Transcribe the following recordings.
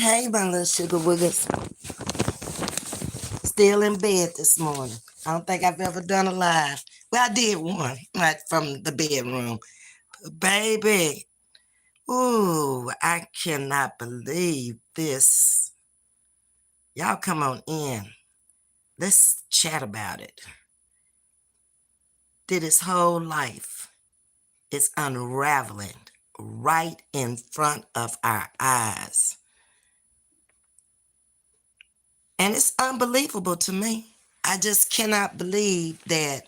Hey, my little sugar boogers. Still in bed this morning. I don't think I've ever done a live. Well, I did one, like from the bedroom. Baby, ooh, I cannot believe this. Y'all come on in. Let's chat about it. Did his whole life is unraveling right in front of our eyes. And it's unbelievable to me. I just cannot believe that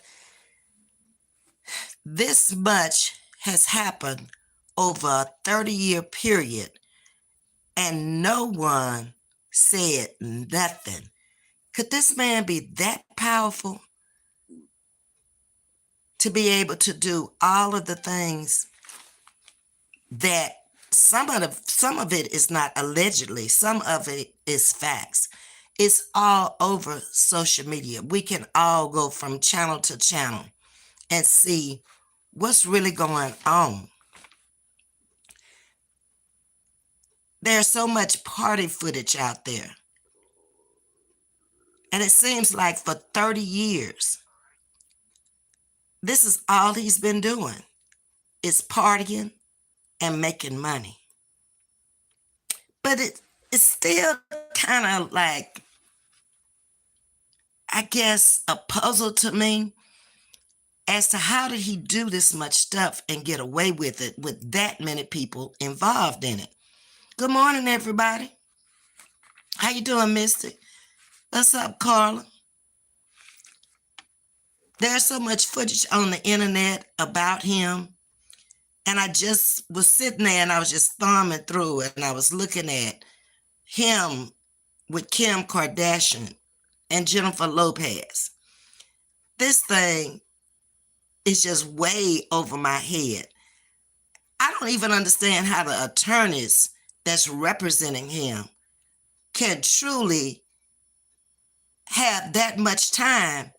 this much has happened over a 30-year period and no one said nothing. Could this man be that powerful to be able to do all of the things that some of it is not allegedly, some of it is facts. It's all over social media. We can all go from channel to channel and see what's really going on. There's so much party footage out there. And it seems like for 30 years, this is all he's been doing, is partying and making money. But it's still kind of like, I guess, a puzzle to me as to how did he do this much stuff and get away with it with that many people involved in it. Good morning, everybody. How you doing, Mystic? What's up, Carla? There's so much footage on the internet about him. And I just was sitting there and I was just thumbing through it and I was looking at him with Kim Kardashian and Jennifer Lopez. This thing is just way over my head. I don't even understand how the attorneys that's representing him can truly have that much time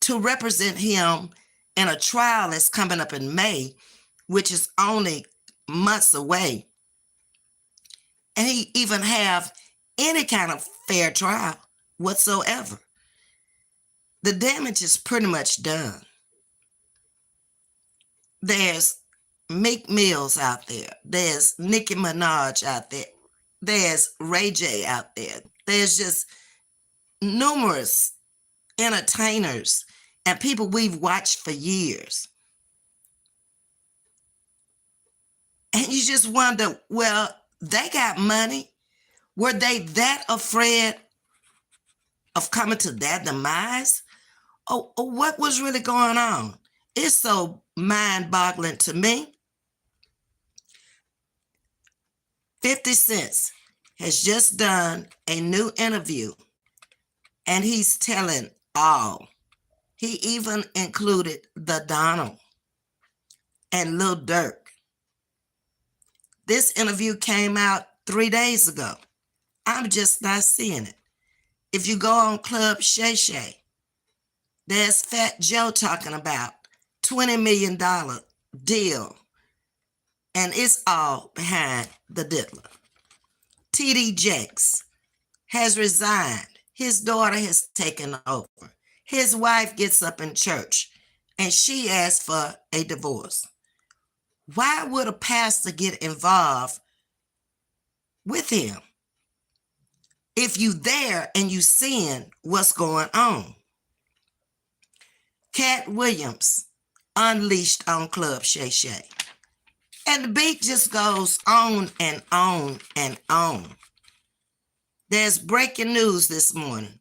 to represent him in a trial that's coming up in May, which is only months away. And he even have any kind of fair trial whatsoever. The damage is pretty much done. There's Meek Mills out there. There's Nicki Minaj out there. There's Ray J out there. There's just numerous entertainers and people we've watched for years. And you just wonder, well, they got money. Were they that afraid of coming to that demise? Or what was really going on? It's so mind-boggling to me. 50 Cent has just done a new interview, and he's telling all. He even included the Donald and Lil Durk. This interview came out 3 days ago. I'm just not seeing it. If you go on Club Shay Shay, there's Fat Joe talking about $20 million deal. And it's all behind the diddler. TD Jakes has resigned. His daughter has taken over. His wife gets up in church and she asks for a divorce. Why would a pastor get involved with him if you there and you seeing what's going on? Cat Williams unleashed on Club Shay Shay. And the beat just goes on and on and on. There's breaking news this morning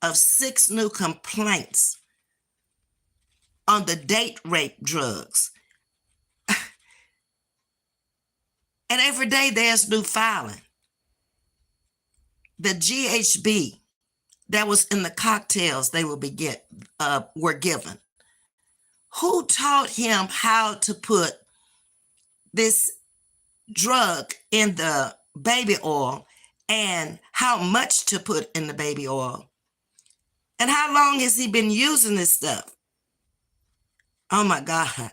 of 6 new complaints on the date rape drugs. And every day there's new filing. The GHB that was in the cocktails they were given. Who taught him how to put this drug in the baby oil and how much to put in the baby oil? And how long has he been using this stuff? Oh my God.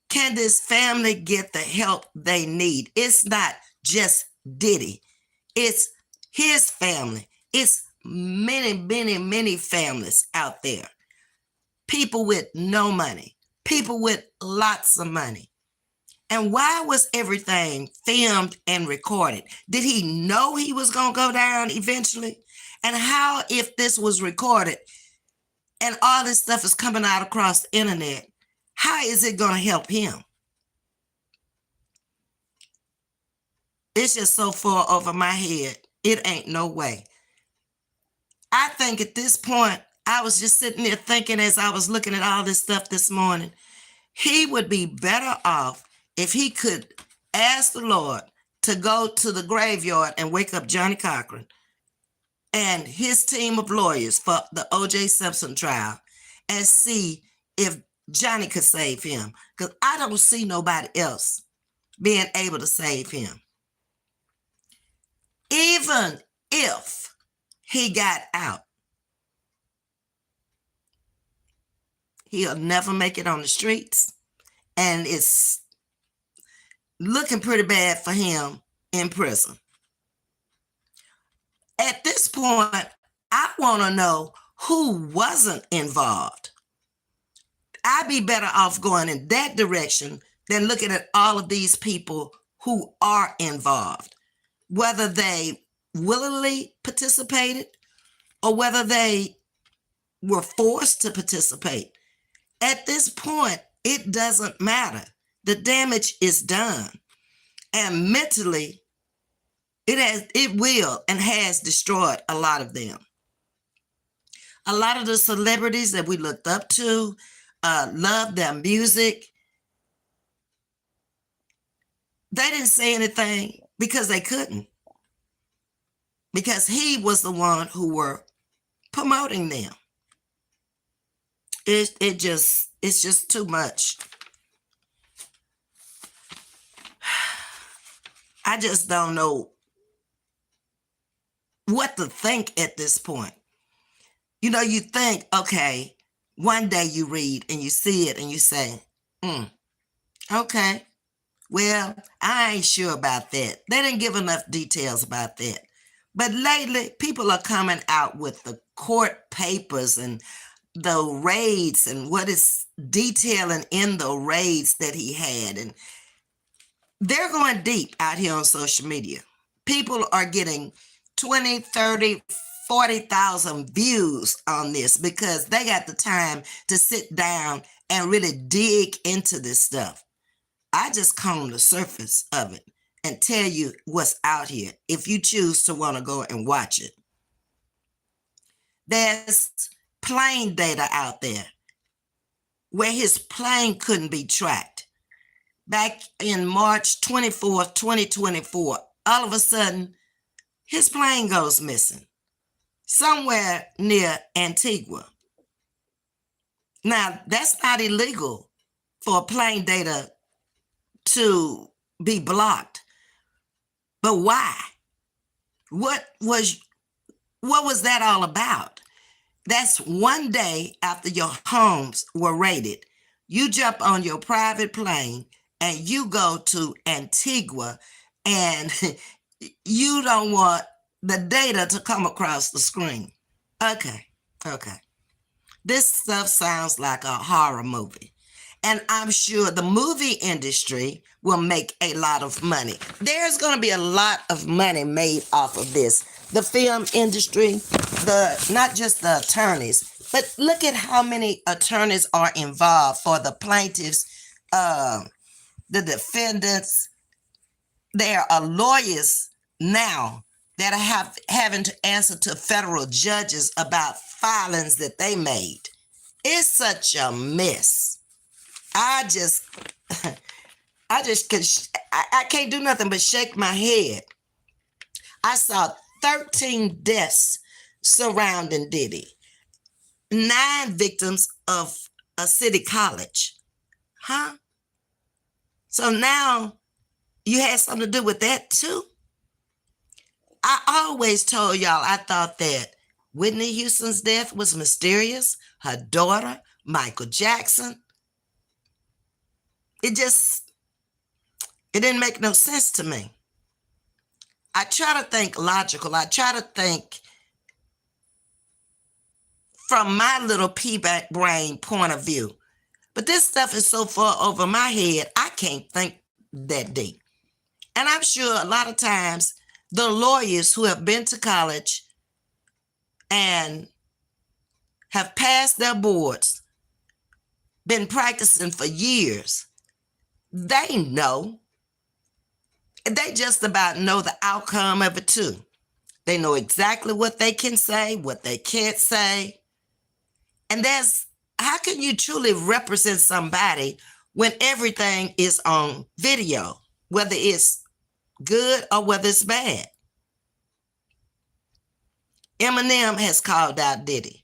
Can this family get the help they need? It's not just Diddy. It's his family. It's many, many, many families out there. People with no money, people with lots of money. And why was everything filmed and recorded? Did he know he was going to go down eventually? And how, if this was recorded and all this stuff is coming out across the internet, how is it going to help him? It's just so far over my head. It ain't no way. I think at this point, I was just sitting there thinking as I was looking at all this stuff this morning, he would be better off if he could ask the Lord to go to the graveyard and wake up Johnny Cochran and his team of lawyers for the O.J. Simpson trial and see if Johnny could save him. Because I don't see nobody else being able to save him. Even if he got out, he'll never make it on the streets. And it's looking pretty bad for him in prison. At this point, I want to know who wasn't involved. I'd be better off going in that direction than looking at all of these people who are involved, whether they willingly participated or whether they were forced to participate. At this point, it doesn't matter. The damage is done. And mentally, it will and has destroyed a lot of them. A lot of the celebrities that we looked up to, loved their music, they didn't say anything because they couldn't. Because he was the one who were promoting them. It's just too much. I just don't know what to think at this point. You know, you think, okay, one day you read and you see it and you say, okay, well, I ain't sure about that. They didn't give enough details about that. But lately, people are coming out with the court papers and the raids and what is detailing in the raids that he had. And they're going deep out here on social media. People are getting 20, 30, 40,000 views on this because they got the time to sit down and really dig into this stuff. I just comb the surface of it and tell you what's out here if you choose to want to go and watch it. There's plane data out there where his plane couldn't be tracked. Back in March 24th, 2024, all of a sudden, his plane goes missing somewhere near Antigua. Now, that's not illegal for plane data to be blocked. But why? What was that all about? That's one day after your homes were raided. You jump on your private plane and you go to Antigua and you don't want the data to come across the screen. Okay. This stuff sounds like a horror movie. And I'm sure the movie industry will make a lot of money. There's going to be a lot of money made off of this. The film industry, not just the attorneys, but look at how many attorneys are involved for the plaintiffs, the defendants. There are lawyers now that are having to answer to federal judges about filings that they made. It's such a mess. I can't do nothing but shake my head. I saw 13 deaths surrounding Diddy, 9 victims of a city college. Huh? So now you had something to do with that too? I always told y'all I thought that Whitney Houston's death was mysterious, her daughter, Michael Jackson. It didn't make no sense to me. I try to think logical. I try to think from my little pea-back brain point of view. But this stuff is so far over my head, I can't think that deep. And I'm sure a lot of times the lawyers who have been to college and have passed their boards, been practicing for years, they know. They just about know the outcome of it too. They know exactly what they can say, what they can't say. And how can you truly represent somebody when everything is on video, whether it's good or whether it's bad? Eminem has called out Diddy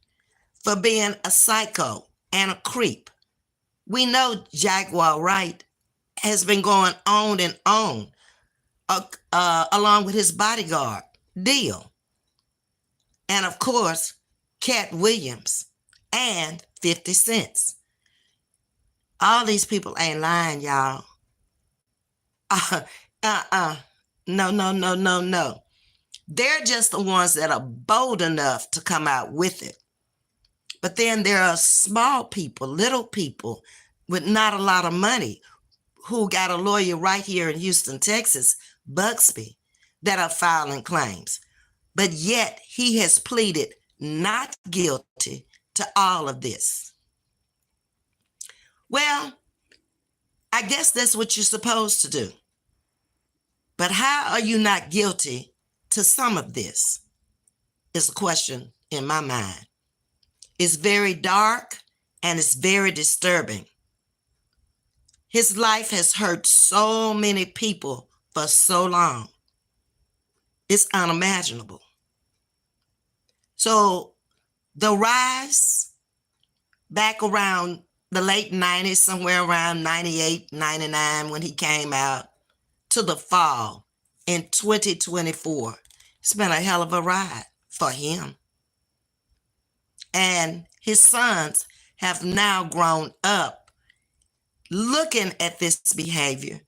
for being a psycho and a creep. We know Jaguar Wright has been going on and on along with his bodyguard deal. And of course, Cat Williams and 50 Cent. All these people ain't lying, y'all. No. They're just the ones that are bold enough to come out with it. But then there are small people, little people with not a lot of money who got a lawyer right here in Houston, Texas, Buxby, that are filing claims. But yet he has pleaded not guilty to all of this. Well, I guess that's what you're supposed to do. But how are you not guilty to some of this is a question in my mind. It's very dark and it's very disturbing. His life has hurt so many people for so long. It's unimaginable. So the rise back around the late 90s, somewhere around 98, 99 when he came out, to the fall in 2024, it's been a hell of a ride for him. And his sons have now grown up looking at this behavior,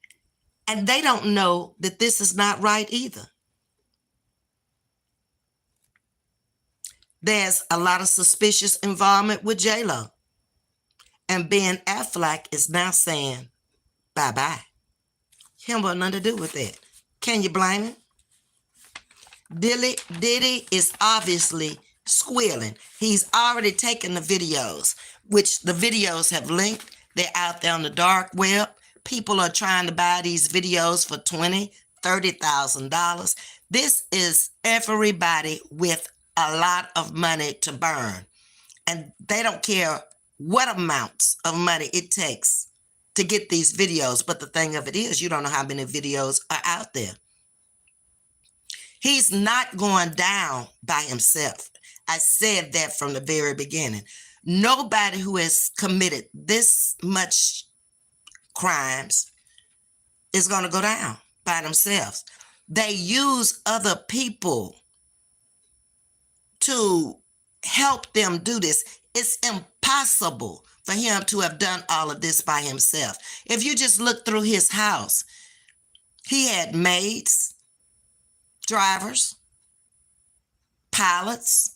and they don't know that this is not right either. There's a lot of suspicious involvement with J-Lo. And Ben Affleck is now saying, bye-bye. He don't want nothing to do with that. Can you blame him? Diddy is obviously squealing. He's already taken the videos, which the videos have linked. They're out there on the dark web. People are trying to buy these videos for $20,000, $30,000. This is everybody with a lot of money to burn. And they don't care what amounts of money it takes to get these videos. But the thing of it is, you don't know how many videos are out there. He's not going down by himself. I said that from the very beginning. Nobody who has committed this much crimes is going to go down by themselves. They use other people to help them do this. It's impossible for him to have done all of this by himself. If you just look through his house, he had maids, drivers, pilots.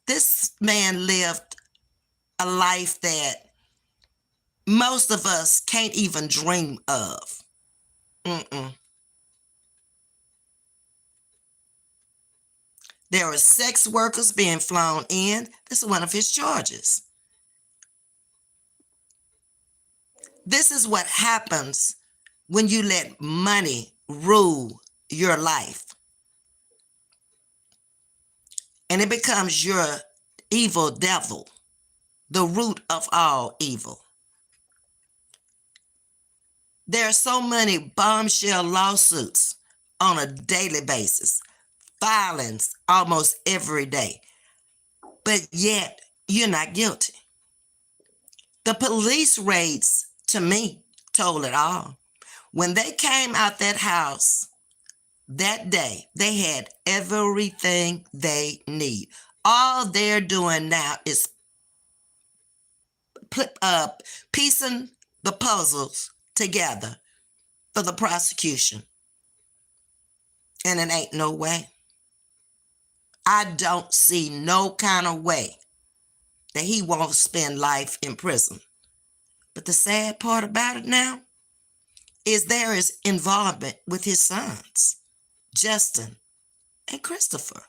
This man lived a life that most of us can't even dream of. There are sex workers being flown in. This is one of his charges. This is what happens when you let money rule your life. And it becomes your evil devil, the root of all evil. There are so many bombshell lawsuits on a daily basis, filings almost every day, but yet you're not guilty. The police raids, to me, told it all. When they came out that house that day, they had everything they need. All they're doing now is piecing the puzzles together for the prosecution. And it ain't no way. I don't see no kind of way that he won't spend life in prison. But the sad part about it now is there is involvement with his sons, Justin and Christopher.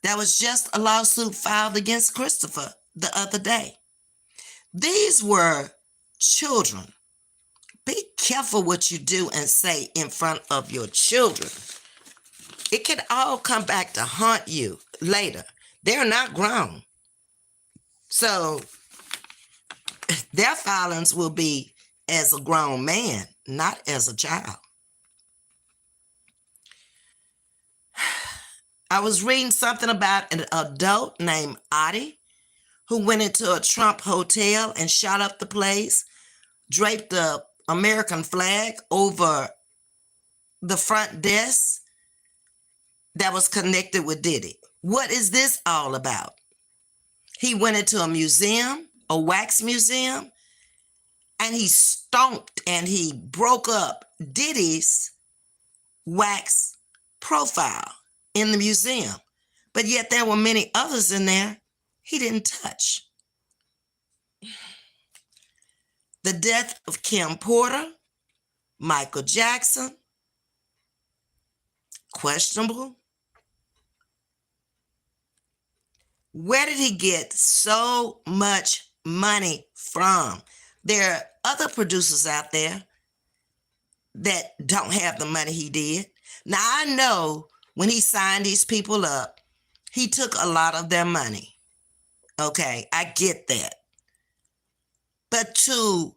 There was just a lawsuit filed against Christopher the other day. These were children. Be careful what you do and say in front of your children. It can all come back to haunt you later. They're not grown. So their filings will be as a grown man, not as a child. I was reading something about an adult named Adi who went into a Trump hotel and shot up the place, draped the American flag over the front desk that was connected with Diddy. What is this all about? He went into a museum, a wax museum, and he stomped and he broke up Diddy's wax profile in the museum. But yet there were many others in there he didn't touch. The death of Kim Porter, Michael Jackson, questionable. Where did he get so much money from? There are other producers out there that don't have the money he did. Now, I know when he signed these people up, he took a lot of their money. Okay, I get that. But to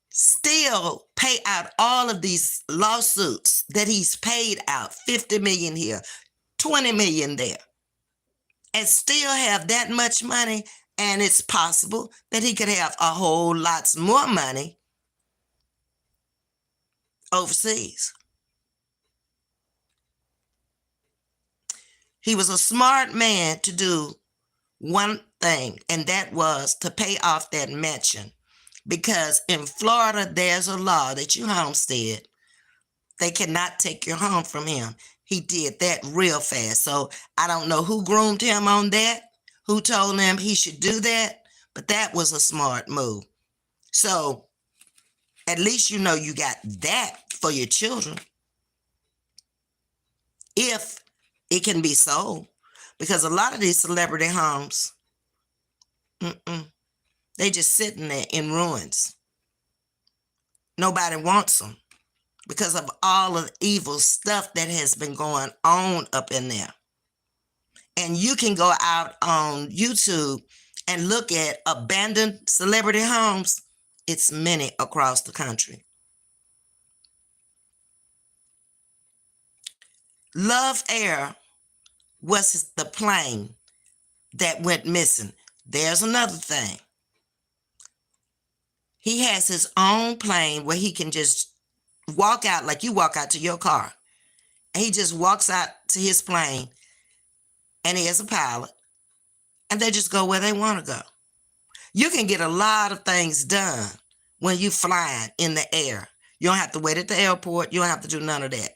still pay out all of these lawsuits that he's paid out, 50 million here, 20 million there, and still have that much money, and it's possible that he could have a whole lots more money overseas. He was a smart man to do one thing, and that was to pay off that mansion. Because in Florida, there's a law that you homestead. They cannot take your home from him. He did that real fast. So I don't know who groomed him on that, who told him he should do that, but that was a smart move. So at least you know you got that for your children, if it can be sold. Because a lot of these celebrity homes, they just sitting there in ruins. Nobody wants them because of all of the evil stuff that has been going on up in there. And you can go out on YouTube and look at abandoned celebrity homes. It's many across the country. Love Air was the plane that went missing. There's another thing. He has his own plane where he can just walk out like you walk out to your car. And he just walks out to his plane, and he has a pilot, and they just go where they want to go. You can get a lot of things done when you flying in the air. You don't have to wait at the airport. You don't have to do none of that.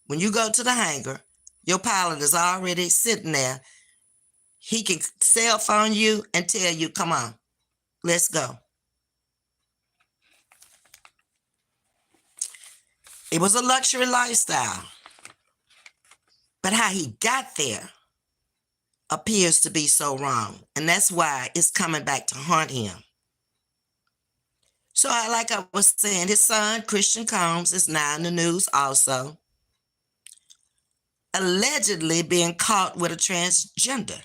When you go to the hangar, your pilot is already sitting there. He can cell phone you and tell you, come on, let's go. It was a luxury lifestyle. But how he got there appears to be so wrong. And that's why it's coming back to haunt him. So like I was saying, his son, Christian Combs, is now in the news also, allegedly being caught with a transgender.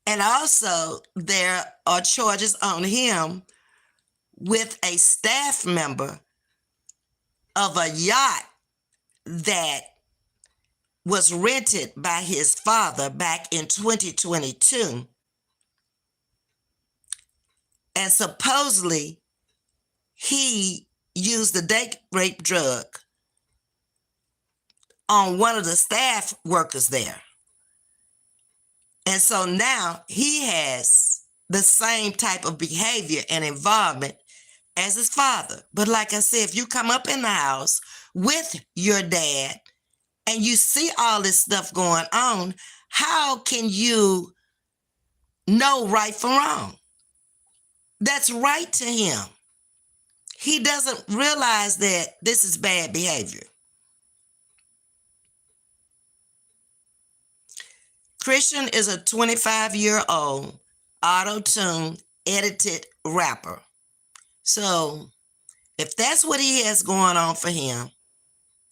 And also there are charges on him with a staff member of a yacht that was rented by his father back in 2022. And supposedly he used the date rape drug on one of the staff workers there. And so now he has the same type of behavior and involvement as his father. But like I said, if you come up in the house with your dad and you see all this stuff going on, how can you know right from wrong? That's right to him. He doesn't realize that this is bad behavior. Christian is a 25-year-old auto-tune edited rapper. So if that's what he has going on for him,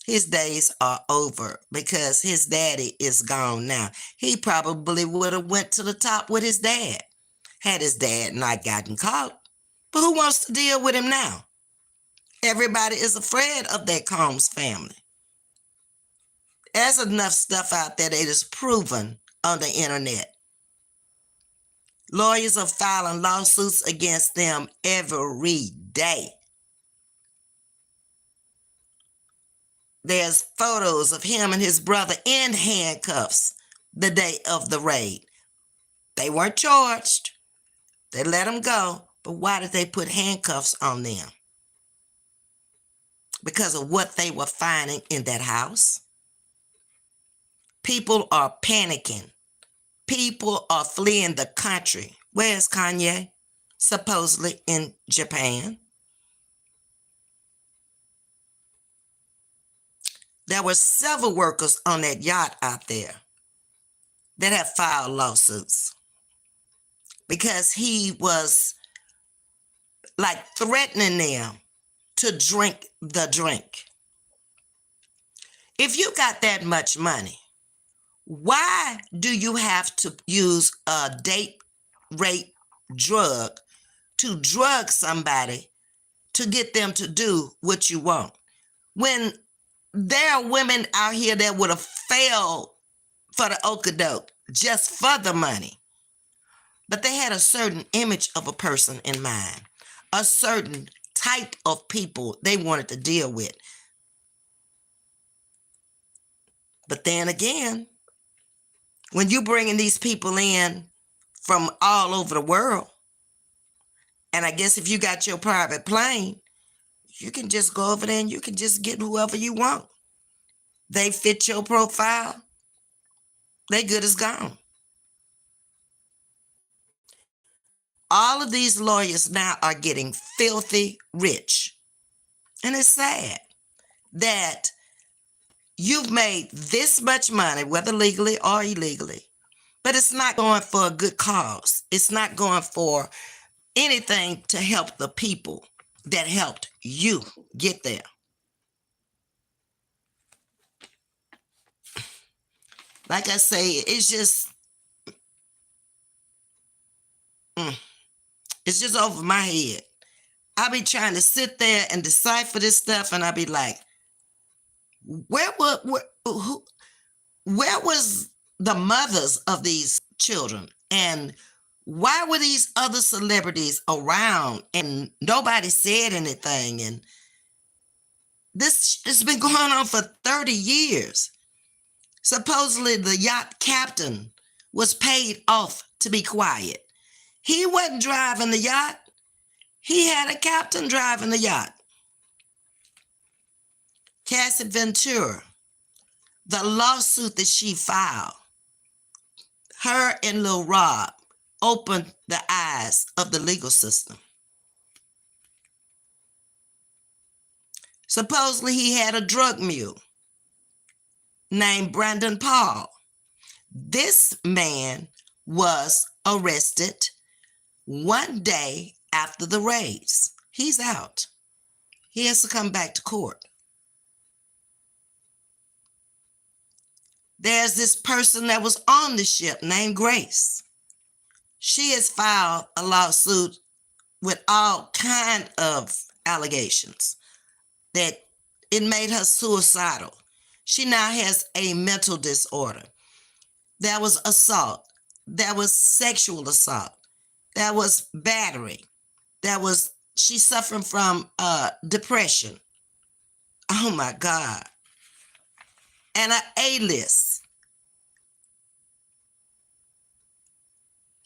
his days are over because his daddy is gone now. He probably would have went to the top with his dad had his dad not gotten caught. But who wants to deal with him now? Everybody is afraid of that Combs family. There's enough stuff out there that is proven on the internet. Lawyers are filing lawsuits against them every day. There's photos of him and his brother in handcuffs the day of the raid. They weren't charged. They let them go. But why did they put handcuffs on them? Because of what they were finding in that house. People are panicking. People are fleeing the country. Where's Kanye? Supposedly in Japan. There were several workers on that yacht out there that have filed lawsuits because he was like threatening them to drink the drink. If you got that much money, why do you have to use a date rape drug to drug somebody to get them to do what you want? When there are women out here that would have failed for the okadoke just for the money. But they had a certain image of a person in mind, a certain type of people they wanted to deal with. But then again, when you bringing these people in from all over the world, and I guess if you got your private plane, you can just go over there and you can just get whoever you want. They fit your profile. They good as gone. All of these lawyers now are getting filthy rich. And it's sad that you've made this much money, whether legally or illegally, but it's not going for a good cause. It's not going for anything to help the people that helped you get there. Like I say, it's just over my head. I be trying to sit there and decipher this stuff, and I be like, where was the mothers of these children? And why were these other celebrities around and nobody said anything? And this has been going on for 30 years. Supposedly the yacht captain was paid off to be quiet. He wasn't driving the yacht. He had a captain driving the yacht. Cassie Ventura, the lawsuit that she filed, her and Lil Rob opened the eyes of the legal system. Supposedly he had a drug mule named Brandon Paul. This man was arrested one day after the raids. He's out. He has to come back to court. There's this person that was on the ship named Grace. She has filed a lawsuit with all kind of allegations that it made her suicidal. She now has a mental disorder. There was assault. There was sexual assault. There was battery. She's suffering from depression. Oh my God. And an A-list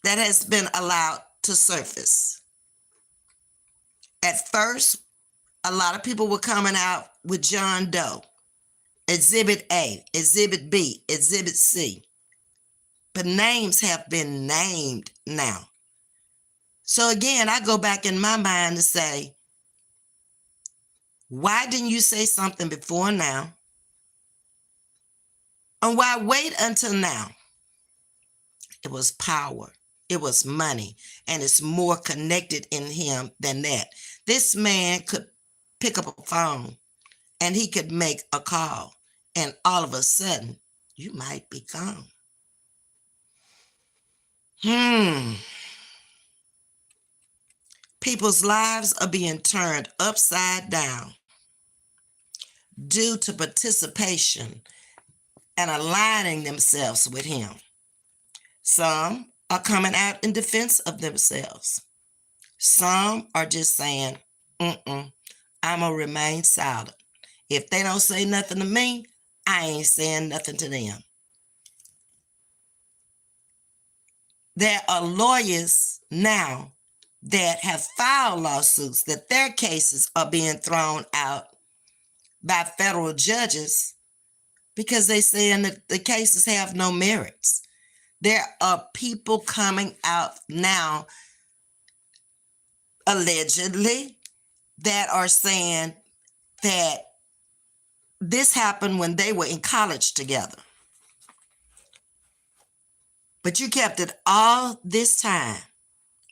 that has been allowed to surface. At first, a lot of people were coming out with John Doe, Exhibit A, Exhibit B, Exhibit C. But names have been named now. So again, I go back in my mind to say, why didn't you say something before now? And why wait until now? It was power. It was money. And it's more connected in him than that. This man could pick up a phone and he could make a call. And all of a sudden, you might be gone. People's lives are being turned upside down due to participation and aligning themselves with him. Some are coming out in defense of themselves. Some are just saying, I'm going to remain silent. If they don't say nothing to me, I ain't saying nothing to them. There are lawyers now that have filed lawsuits that their cases are being thrown out by federal judges because they saying that the cases have no merits. There are people coming out now, allegedly, that are saying that this happened when they were in college together. But you kept it all this time.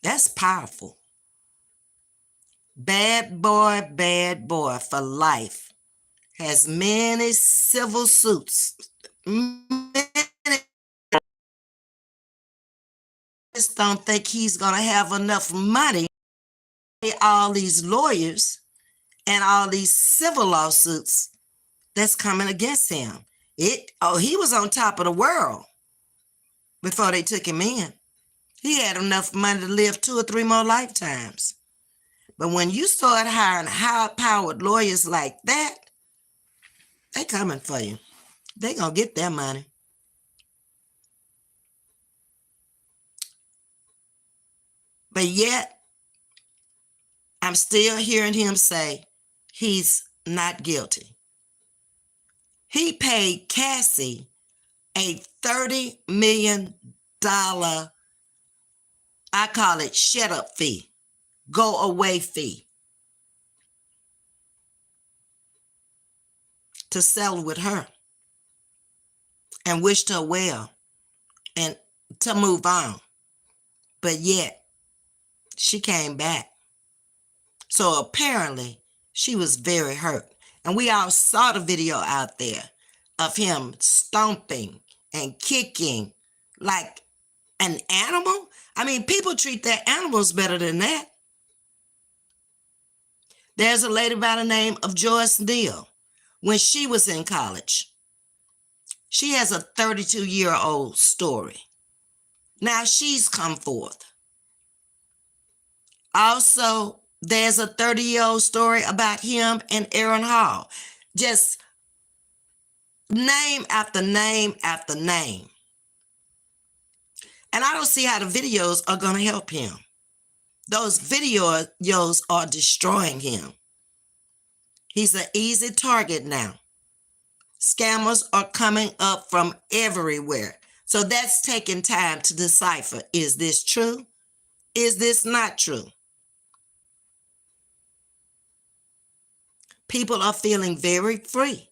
That's powerful. Bad boy for life has many civil suits. Many just don't think he's going to have enough money to pay all these lawyers and all these civil lawsuits that's coming against him. He was on top of the world before they took him in. He had enough money to live 2 or 3 more lifetimes. But when you start hiring high-powered lawyers like that, they coming for you. They gonna get their money. But yet, I'm still hearing him say he's not guilty. He paid Cassie a $30 million, I call it shut up fee, go away fee, to settle with her and wished her well and to move on. But yet, she came back. So apparently, she was very hurt. And we all saw the video out there of him stomping and kicking like an animal. I mean, people treat their animals better than that. There's a lady by the name of Joyce Neal. When she was in college, she has a 32-year-old story. Now she's come forth. Also, there's a 30-year-old story about him and Aaron Hall. Just name after name after name. And I don't see how the videos are going to help him. Those videos are destroying him. He's an easy target now. Scammers are coming up from everywhere. So that's taking time to decipher. Is this true? Is this not true? People are feeling very free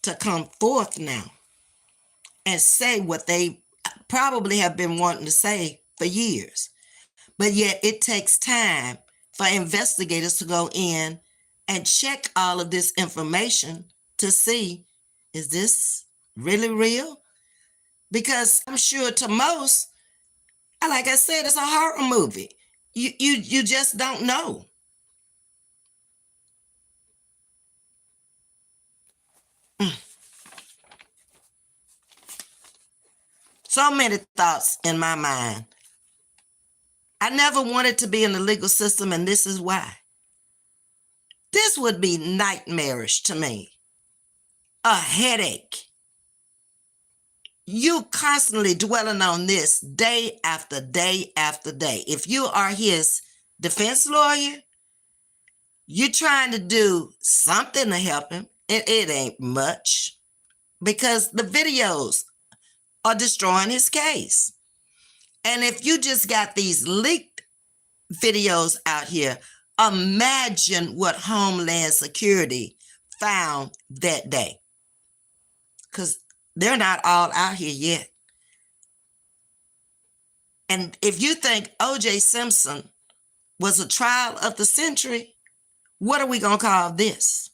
to come forth now and say what they probably have been wanting to say for years. But yet it takes time for investigators to go in and check all of this information to see, is this really real? Because I'm sure to most, like I said, it's a horror movie. You just don't know. So many thoughts in my mind. I never wanted to be in the legal system, and this is why. This would be nightmarish to me. A headache. You constantly dwelling on this day after day after day. If you are his defense lawyer, You're trying to do something to help him. It ain't much because the videos are destroying his case. And if you just got these leaked videos out here, imagine what Homeland Security found that day. Because they're not all out here yet. And if you think O.J. Simpson was a trial of the century, what are we going to call this?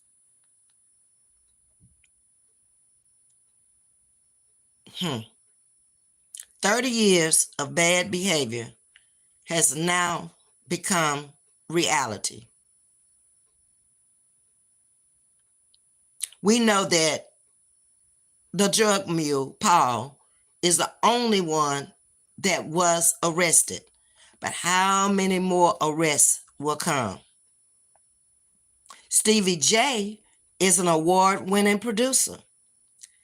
30 years of bad behavior has now become reality. We know that the drug mule, Paul, is the only one that was arrested. But how many more arrests will come? Stevie J is an award-winning producer,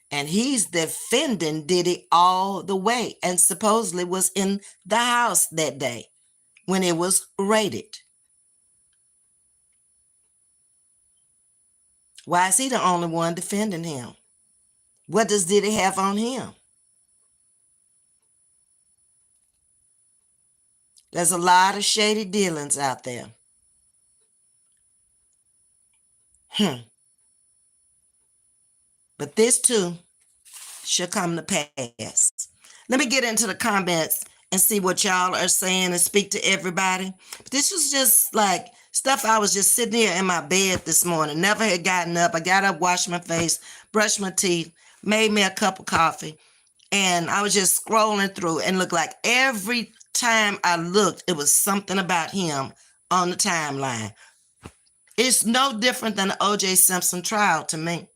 and he's defending Diddy all the way and supposedly was in the house that day when it was raided. Why is he the only one defending him? What does Diddy have on him? There's a lot of shady dealings out there. But this too shall come to pass. Let me get into the comments and see what y'all are saying and speak to everybody. This was just like stuff I was just sitting here in my bed this morning. Never had gotten up. I got up, washed my face, brushed my teeth, made me a cup of coffee, and I was just scrolling through and looked like every time I looked, it was something about him on the timeline. It's no different than the O.J. Simpson trial to me.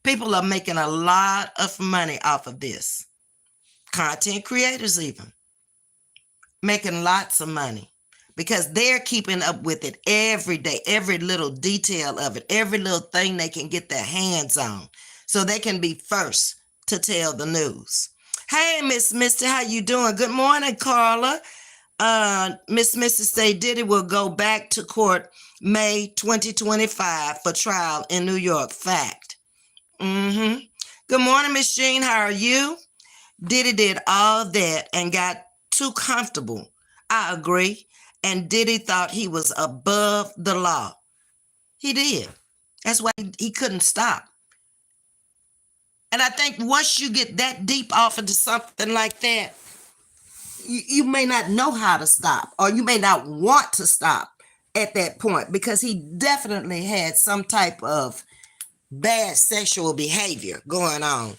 People are making a lot of money off of this. Content creators even making lots of money because they're keeping up with it every day, every little detail of it, every little thing they can get their hands on so they can be first to tell the news. Hey, Miss Misty, how you doing? Good morning, Carla. Miss Misty say Diddy will go back to court May 2025 for trial in New York. Fact. Good morning, Miss Jean. How are you? Diddy did all that and got too comfortable. I agree. And Diddy thought he was above the law. He did. That's why he couldn't stop. And I think once you get that deep off into something like that, you may not know how to stop, or you may not want to stop at that point, because he definitely had some type of bad sexual behavior going on.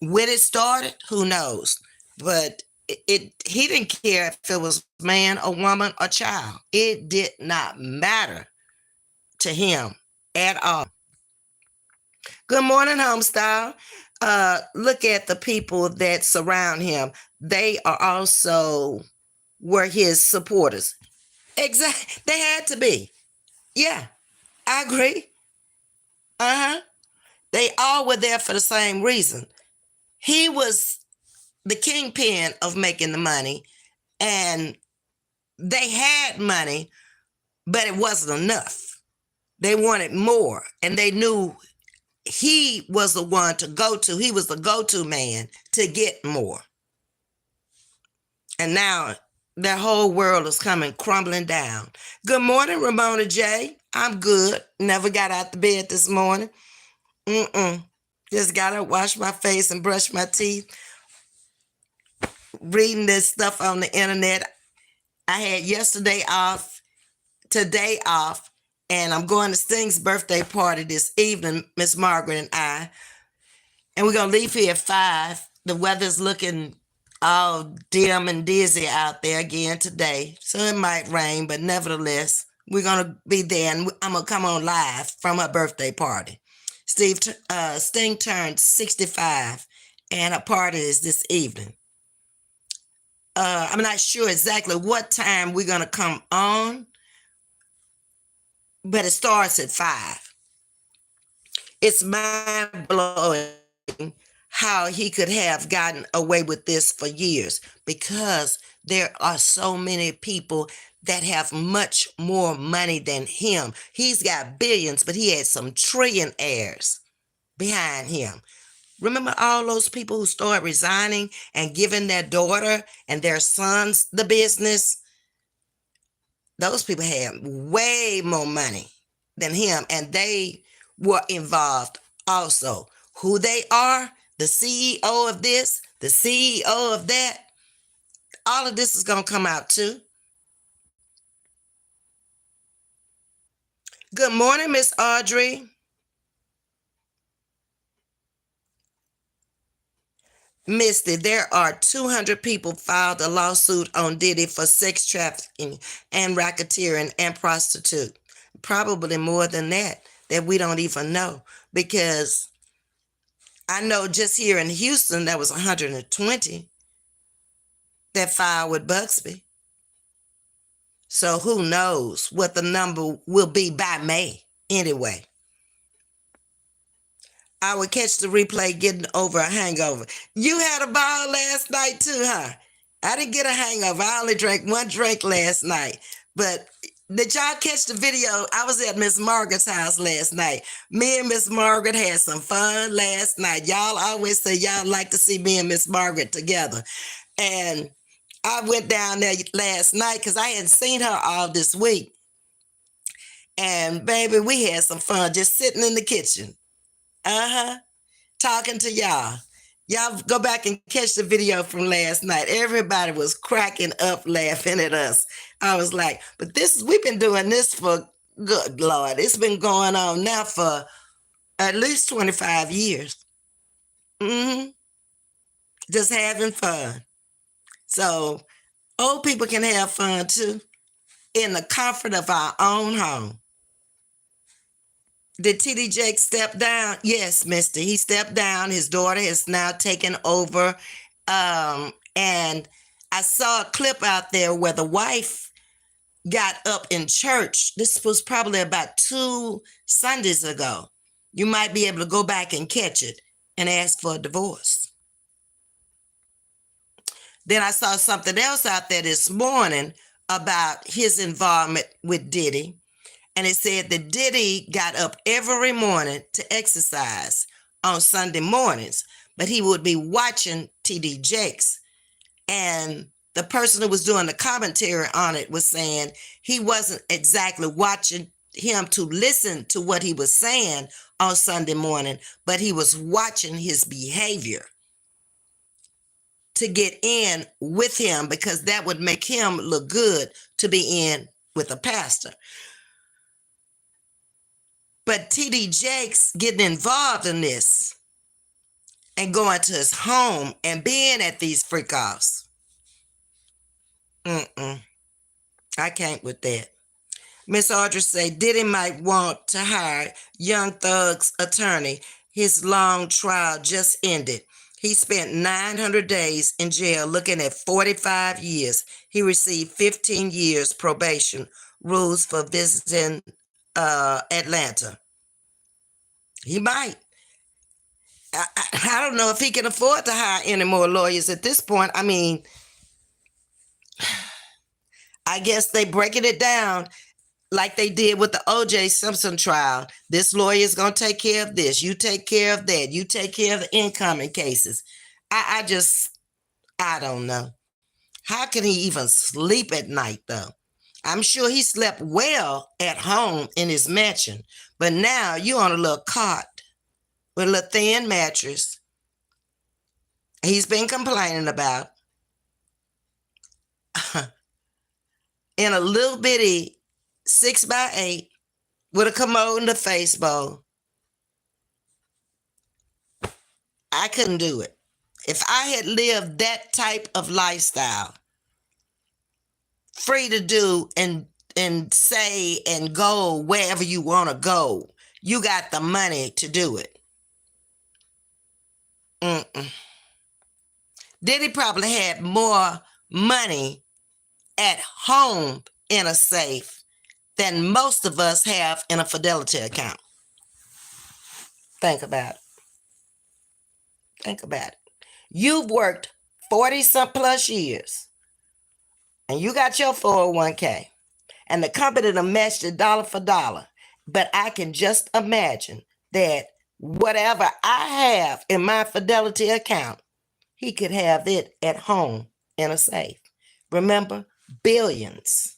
When it started, who knows? But he didn't care if it was man or woman or child. It did not matter to him at all. Good morning, Homestyle. Look at the people that surround him. They are also were his supporters. Exactly. They had to be. Yeah, I agree. They all were there for the same reason. He was the kingpin of making the money, and they had money, but it wasn't enough. They wanted more, and they knew he was the one to go to. He was the go-to man to get more. And now their whole world is coming crumbling down. Good morning, Ramona J. I'm good. Never got out the bed this morning. Just got to wash my face and brush my teeth. Reading this stuff on the internet. I had yesterday off, today off, and I'm going to Sting's birthday party this evening, Miss Margaret and I. And we're going to leave here at 5. The weather's looking all dim and dizzy out there again today. So it might rain, but nevertheless, we're going to be there, and I'm going to come on live from her birthday party. Sting turned 65, and her party is this evening. I'm not sure exactly what time we're going to come on, but it starts at 5. It's mind-blowing how he could have gotten away with this for years, because there are so many people that have much more money than him. He's got billions, but he had some trillionaires behind him. Remember all those people who started resigning and giving their daughter and their sons the business? Those people had way more money than him, and they were involved also. Who they are, the CEO of this, the CEO of that, all of this is going to come out too. Good morning, Miss Audrey. Misty, there are 200 people filed a lawsuit on Diddy for sex trafficking and racketeering and prostitute. Probably more than that we don't even know, because I know just here in Houston, there was 120 that filed with Buxby. So who knows what the number will be by May anyway. I would catch the replay getting over a hangover. You had a ball last night too, huh? I didn't get a hangover. I only drank one drink last night. But did y'all catch the video? I was at Miss Margaret's house last night. Me and Miss Margaret had some fun last night. Y'all always say y'all like to see me and Miss Margaret together. And I went down there last night because I hadn't seen her all this week. And baby, we had some fun just sitting in the kitchen. Talking to y'all. Y'all go back and catch the video from last night. Everybody was cracking up laughing at us. I was like, but we've been doing this for, good Lord, it's been going on now for at least 25 years. Just having fun. So old people can have fun too in the comfort of our own home. Did T.D. Jakes step down? Yes, Mister. He stepped down. His daughter has now taken over. And I saw a clip out there where the wife got up in church. This was probably about 2 Sundays ago. You might be able to go back and catch it and ask for a divorce. Then I saw something else out there this morning about his involvement with Diddy. And it said that Diddy got up every morning to exercise on Sunday mornings, but he would be watching T.D. Jakes. And the person who was doing the commentary on it was saying he wasn't exactly watching him to listen to what he was saying on Sunday morning, but he was watching his behavior to get in with him, because that would make him look good to be in with a pastor. But T.D. Jakes getting involved in this and going to his home and being at these freak-offs. I can't with that. Miss Audrey say Diddy might want to hire Young Thug's attorney. His long trial just ended. He spent 900 days in jail looking at 45 years. He received 15 years probation, rules for visiting Atlanta. He might. I don't know if he can afford to hire any more lawyers at this point. I mean, I guess they breaking it down like they did with the O.J. Simpson trial. This lawyer is going to take care of this. You take care of that. You take care of the incoming cases. I don't know. How can he even sleep at night, though? I'm sure he slept well at home in his mansion, but now you're on a little cot with a little thin mattress he's been complaining about in a little bitty 6x8 with a commode and a face bowl. I couldn't do it. If I had lived that type of lifestyle, free to do and say and go wherever you want to go, you got the money to do it. Diddy probably had more money at home in a safe than most of us have in a Fidelity account. Think about it. Think about it. You've worked 40 some plus years and you got your 401k and the company to match it dollar for dollar. But I can just imagine that whatever I have in my Fidelity account, he could have it at home in a safe. Remember, billions,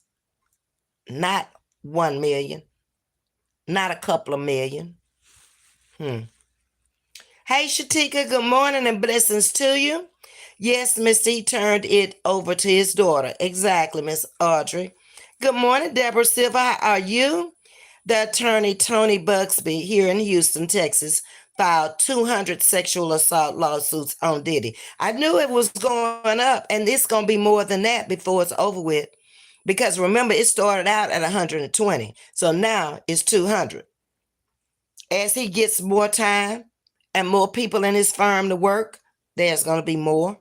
not 1 million, not a couple of million. Hey, Shatika, good morning and blessings to you. Yes, Ms.V turned it over to his daughter. Exactly, Miss Audrey. Good morning, Deborah Silva. How are you? The attorney Tony Buxby here in Houston, Texas, filed 200 sexual assault lawsuits on Diddy. I knew it was going up, and it's going to be more than that before it's over with. Because remember, it started out at 120. So now it's 200. As he gets more time and more people in his firm to work, there's going to be more.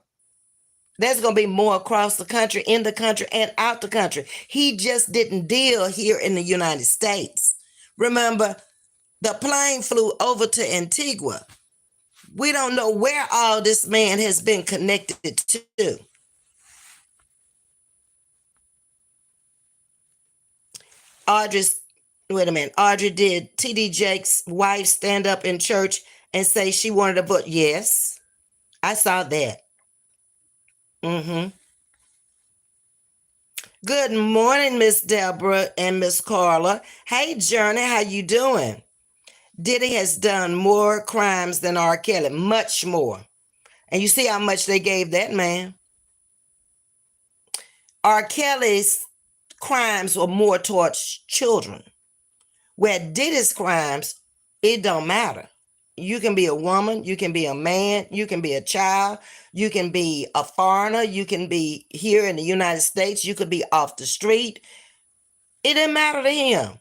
There's going to be more across the country, in the country, and out the country. He just didn't deal here in the United States. Remember, the plane flew over to Antigua. We don't know where all this man has been connected to. Audrey, did T.D. Jakes' wife stand up in church and say she wanted a vote? Yes, I saw that. Good morning, Miss Deborah and Miss Carla. Hey, Journey, how you doing? Diddy has done more crimes than R. Kelly, much more. And you see how much they gave that man. R. Kelly's crimes were more towards children. Where Diddy's crimes, it don't matter. You can be a woman, you can be a man, you can be a child, you can be a foreigner, you can be here in the United States, you could be off the street. It didn't matter to him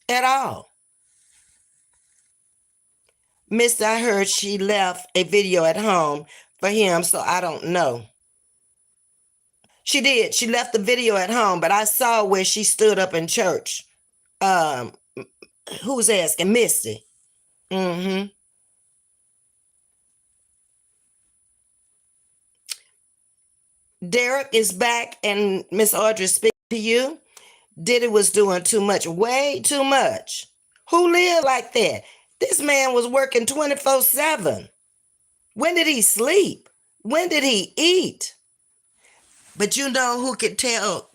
at all. Miss, I heard she left a video at home for him, so I don't know. She did. She left the video at home, but I saw where she stood up in church. Who's asking? Misty. Derek is back, and Miss Audrey speak to you. Diddy was doing too much, way too much. Who lived like that? This man was working 24/7. When did he sleep? When did he eat? But you know who could tell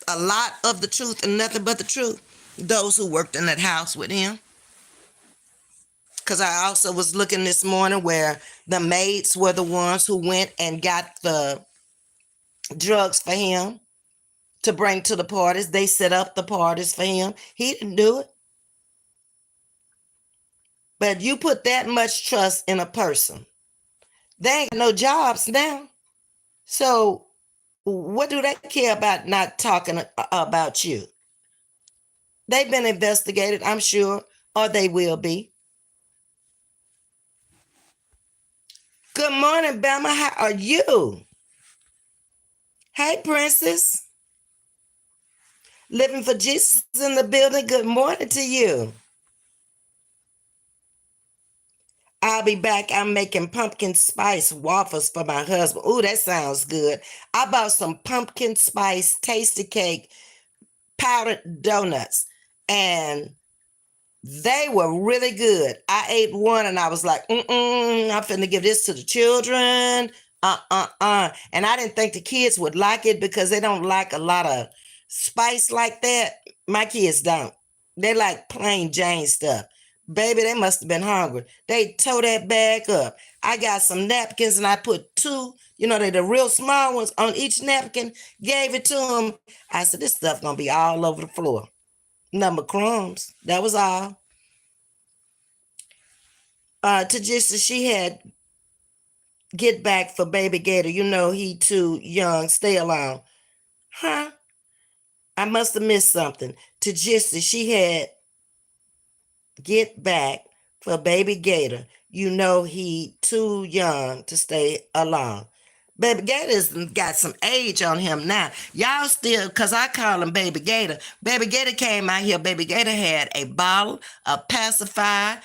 a lot of the truth and nothing but the truth? Those who worked in that house with him. Because I also was looking this morning where the maids were the ones who went and got the drugs for him to bring to the parties. They set up the parties for him. He didn't do it. But you put that much trust in a person, they ain't got no jobs now. So what do they care about not talking about you? They've been investigated, I'm sure, or they will be. Good morning, Bama. How are you? Hey, Princess. Living for Jesus in the building. Good morning to you. I'll be back. I'm making pumpkin spice waffles for my husband. Ooh, that sounds good. I bought some pumpkin spice tasty cake powdered donuts, and they were really good. I ate one and I was like, I'm finna give this to the children. And I didn't think the kids would like it because they don't like a lot of spice like that. My kids don't. They like plain Jane stuff. Baby, they must have been hungry. They tore that bag up. I got some napkins and I put two, they're the real small ones on each napkin, gave it to them. I said, this stuff gonna be all over the floor. Number crumbs. That was all. Tajisa, she had get back for baby Gator. He too young. Stay alone. Huh? I must have missed something. Tajisa, she had get back for baby Gator. He too young to stay alone. Baby Gator's got some age on him now. Y'all still, because I call him Baby Gator. Baby Gator came out here. Baby Gator had a bottle, a pacifier,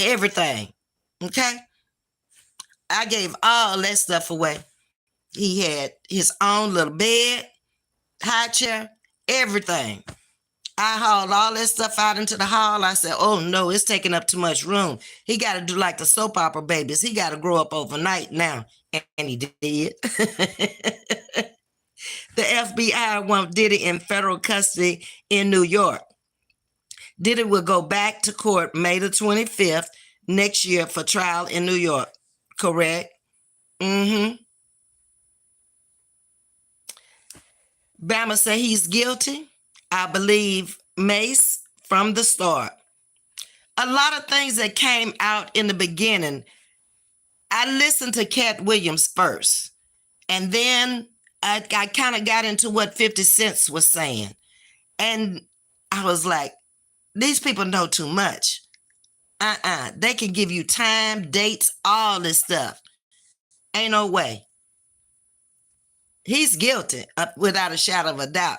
everything. Okay? I gave all that stuff away. He had his own little bed, high chair, everything. I hauled all that stuff out into the hall. I said, oh no, it's taking up too much room. He got to do like the soap opera babies. He got to grow up overnight now. And he did. The FBI want Diddy in federal custody in New York. Diddy will go back to court May the 25th next year for trial in New York. Correct? Mm-hmm. Bama say he's guilty. I believe Mace from the start. A lot of things that came out in the beginning, I listened to Cat Williams first. And then I kind of got into what 50 Cent was saying. And I was like, these people know too much. They can give you time, dates, all this stuff. Ain't no way. He's guilty, without a shadow of a doubt.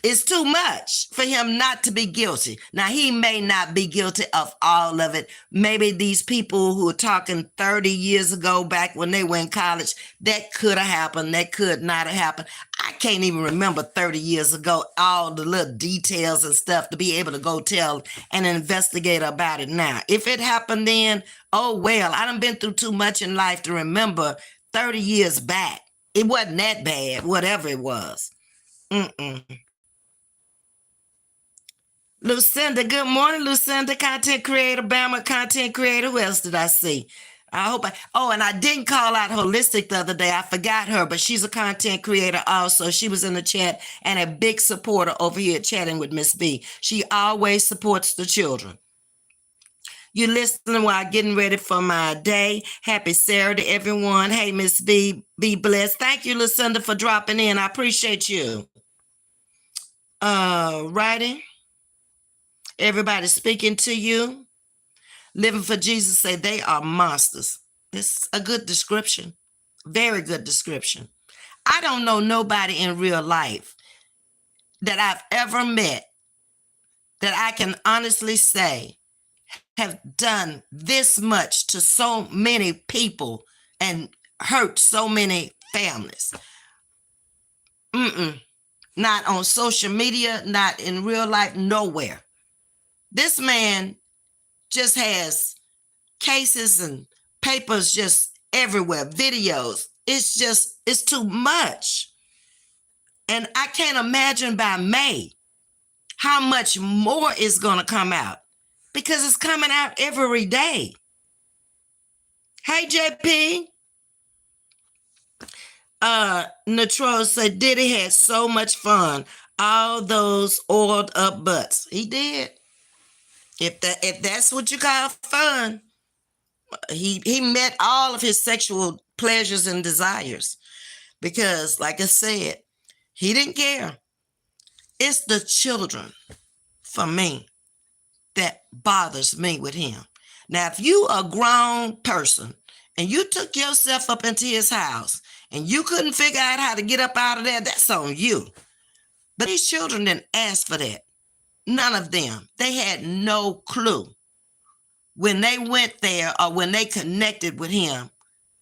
It's too much for him not to be guilty. Now, he may not be guilty of all of it. Maybe these people who are talking 30 years ago, back when they were in college, that could have happened. That could not have happened. I can't even remember 30 years ago, all the little details and stuff to be able to go tell an investigator about it now. If it happened then, oh, well, I done been through too much in life to remember 30 years back. It wasn't that bad, whatever it was. Lucinda, good morning, Lucinda, content creator, Bama content creator. Who else did I see? And I didn't call out Holistic the other day. I forgot her, but she's a content creator also. She was in the chat and a big supporter over here chatting with Ms.V. She always supports the children. You're listening while getting ready for my day. Happy Saturday, everyone. Hey, Ms.V, be blessed. Thank you, Lucinda, for dropping in. I appreciate you. Writing. Everybody speaking to you. Living for Jesus say they are monsters. It's a good description. Very good description. I don't know nobody in real life that I've ever met that I can honestly say have done this much to so many people and hurt so many families. Not on social media, not in real life, nowhere. This man just has cases and papers just everywhere, videos. It's too much. And I can't imagine by May how much more is going to come out, because it's coming out every day. Hey, JP. Natro said Diddy had so much fun. All those oiled up butts. He did. If that's what you call fun, he met all of his sexual pleasures and desires, because, like I said, he didn't care. It's the children, for me, that bothers me with him. Now, if you are a grown person and you took yourself up into his house and you couldn't figure out how to get up out of there, that's on you. But these children didn't ask for that. None of them. They had no clue when they went there or when they connected with him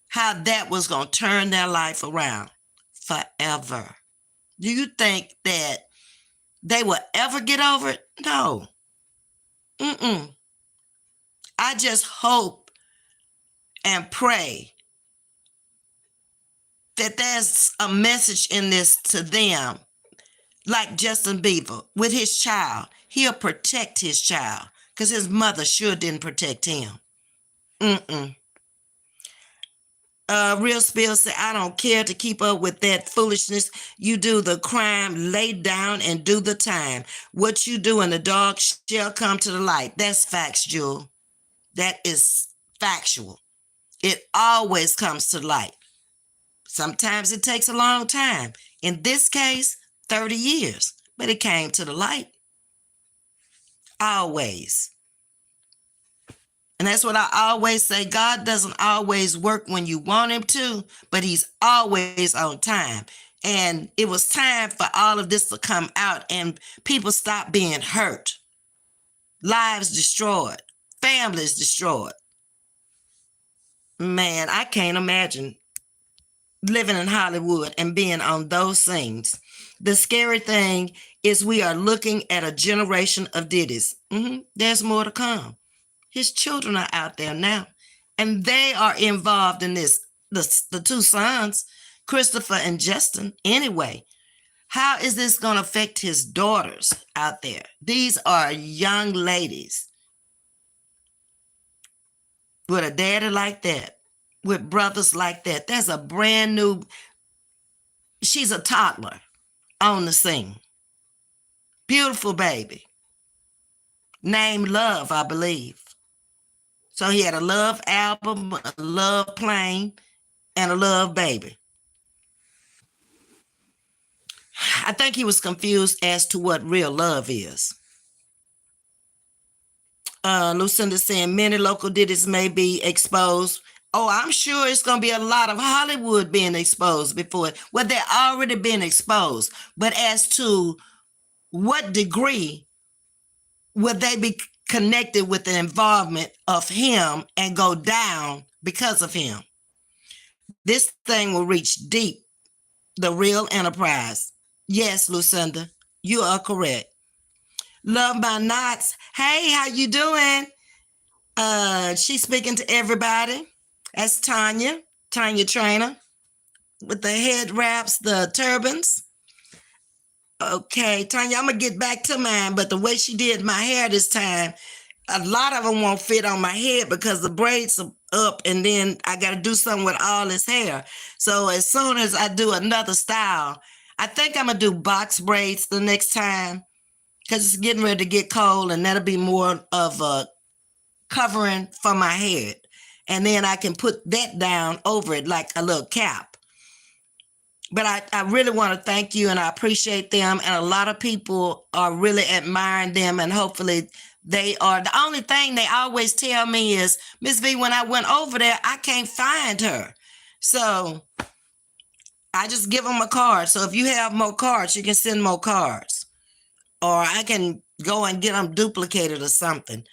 how that was going to turn their life around forever. Do you think that they will ever get over it? No. I just hope and pray that there's a message in this to them, like Justin Bieber with his child. He'll protect his child because his mother sure didn't protect him. Real Spill said, I don't care to keep up with that foolishness. You do the crime, lay down and do the time. What you do in the dark shall come to the light. That's facts, Jewel. That is factual. It always comes to light. Sometimes it takes a long time. In this case, 30 years, but it came to the light. Always. And that's what I always say. God doesn't always work when you want him to, but he's always on time. And it was time for all of this to come out and people stop being hurt. Lives destroyed. Families destroyed. Man, I can't imagine living in Hollywood and being on those scenes. The scary thing is we are looking at a generation of Diddy's. There's more to come. His children are out there now, and they are involved in this. The two sons, Christopher and Justin, anyway. How is this going to affect his daughters out there? These are young ladies with a daddy like that, with brothers like that. There's a brand new, she's a toddler on the scene. Beautiful baby. Named Love, I believe. So he had a Love album, a Love plane, and a Love baby. I think he was confused as to what real love is. Lucinda saying many local Diddy's may be exposed. Oh, I'm sure it's going to be a lot of Hollywood being exposed before. Well, they're already been exposed. But as to what degree will they be connected with the involvement of him and go down because of him? This thing will reach deep, the real enterprise. Yes, Lucinda, you are correct. Love my knots. Hey, how you doing? She's speaking to everybody. That's Tanya Trainer, with the head wraps, the turbans. Okay, Tanya, I'm gonna get back to mine, but the way she did my hair this time, a lot of them won't fit on my head because the braids are up, and then I got to do something with all this hair. So as soon as I do another style, I think I'm gonna do box braids the next time, because it's getting ready to get cold, and that'll be more of a covering for my head. And then I can put that down over it like a little cap. But I really want to thank you, and I appreciate them. And a lot of people are really admiring them, and hopefully they are. The only thing they always tell me is, Ms. V, when I went over there, I can't find her. So I just give them a card. So if you have more cards, you can send more cards. Or I can go and get them duplicated or something.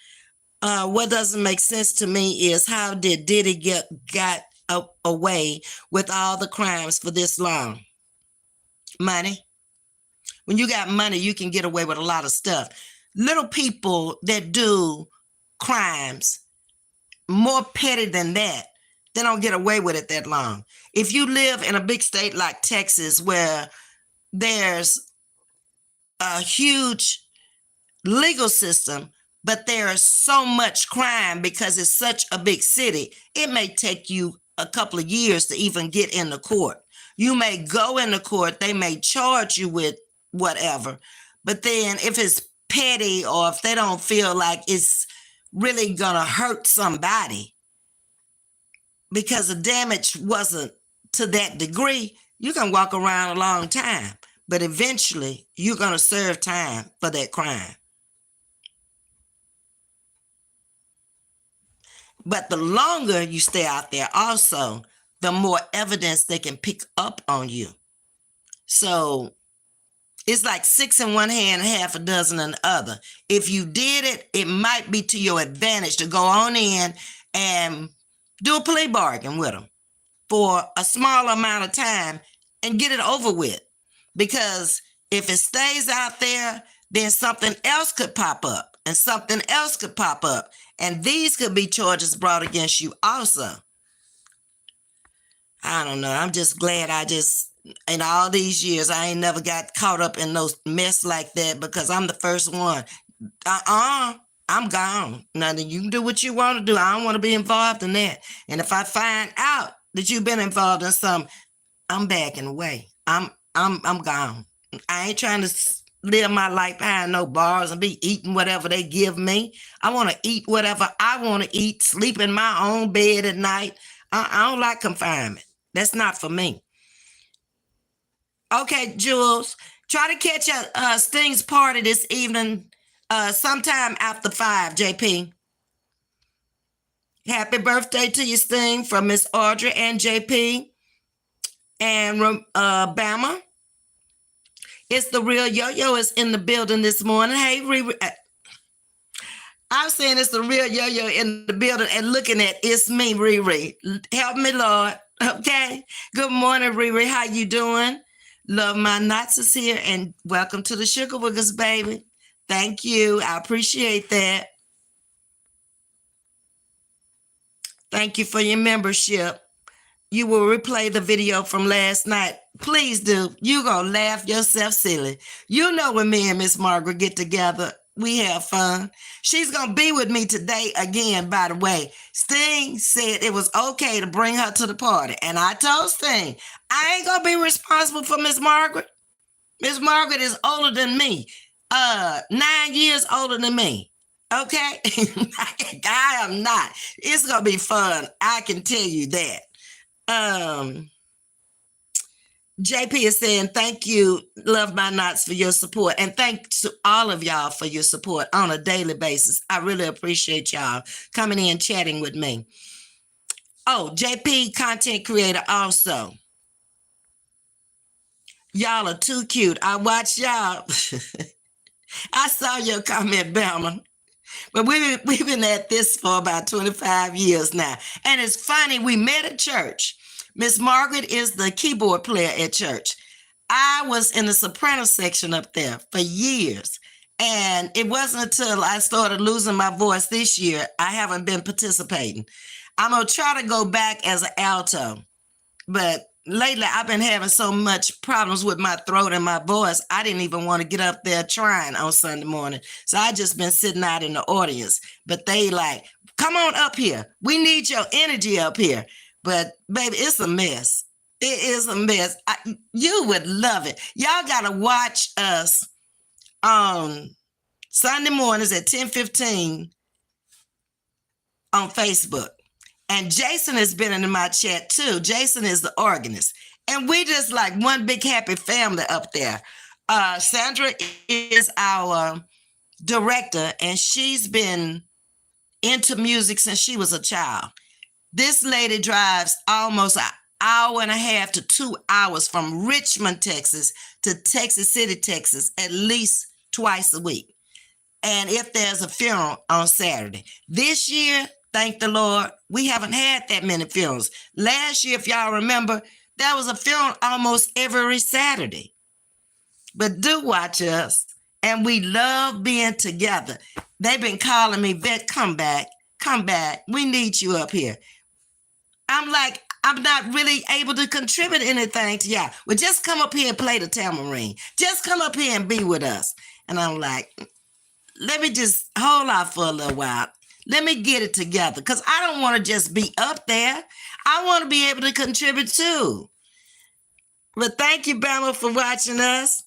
What doesn't make sense to me is, how did Diddy got away with all the crimes for this long? Money. When you got money, you can get away with a lot of stuff. Little people that do crimes more petty than that, they don't get away with it that long. If you live in a big state like Texas, where there's a huge legal system, but there is so much crime because it's such a big city, it may take you a couple of years to even get in the court. You may go in the court, they may charge you with whatever, but then if it's petty, or if they don't feel like it's really gonna hurt somebody because the damage wasn't to that degree, you can walk around a long time, but eventually you're gonna serve time for that crime. But the longer you stay out there also, the more evidence they can pick up on you. So it's like 6 in one hand and half a dozen in the other. If you did it, it might be to your advantage to go on in and do a plea bargain with them for a small amount of time and get it over with. Because if it stays out there, then something else could pop up, and something else could pop up. And these could be charges brought against you also. I don't know. I'm just glad in all these years, I ain't never got caught up in no mess like that, because I'm the first one. I'm gone. Now, you can do what you want to do. I don't want to be involved in that. And if I find out that you've been involved in something, I'm backing away. I'm gone. I ain't trying to live my life behind no bars and be eating whatever they give me. I want to eat whatever I want to eat, sleep in my own bed at night. I don't like confinement. That's not for me. Okay, Jules, try to catch a Sting's party this evening, sometime after 5, JP. Happy birthday to you, Sting, from Miss Audrey and JP and Bama. It's the real Yo-Yo is in the building this morning. Hey, I'm saying it's the real yo-yo in the building and looking at it's me, Riri. Help me, Lord. Okay. Good morning, Riri. How you doing? Love my knots is here and welcome to the Sugar Wiggers, baby. Thank you. I appreciate that. Thank you for your membership. You will replay the video from last night. Please do. You're going to laugh yourself silly. You know when me and Miss Margaret get together, we have fun. She's going to be with me today again, by the way. Sting said it was okay to bring her to the party. And I told Sting, I ain't going to be responsible for Miss Margaret. Miss Margaret is older than me. 9 years older than me. Okay? I am not. It's going to be fun. I can tell you that. JP is saying, thank you, Love My Knots, for your support. And thanks to all of y'all for your support on a daily basis. I really appreciate y'all coming in, chatting with me. Oh, JP, content creator also. Y'all are too cute. I watch y'all. I saw your comment, Belman. But we've been at this for about 25 years now. And it's funny, we met at church. Miss Margaret is the keyboard player at church. I was in the soprano section up there for years. And it wasn't until I started losing my voice this year, I haven't been participating. I'm going to try to go back as an alto. But lately, I've been having so much problems with my throat and my voice. I didn't even want to get up there trying on Sunday morning. So I just been sitting out in the audience. But they like, come on up here. We need your energy up here. But baby, it's a mess. It is a mess. You would love it. Y'all got to watch us on Sunday mornings at 10:15 on Facebook. And Jason has been in my chat too. Jason is the organist. And we just like one big happy family up there. Sandra is our director, and she's been into music since she was a child. This lady drives almost an hour and a half to 2 hours from Richmond, Texas to Texas City, Texas, at least twice a week. And if there's a funeral on Saturday. This year, thank the Lord, we haven't had that many funerals. Last year, if y'all remember, there was a funeral almost every Saturday. But do watch us, and we love being together. They've been calling me, Vet, come back, we need you up here. I'm like, I'm not really able to contribute anything to y'all. Well, just come up here and play the tambourine. Just come up here and be with us. And I'm like, let me just hold off for a little while. Let me get it together, because I don't want to just be up there. I want to be able to contribute too. But thank you, Bama, for watching us.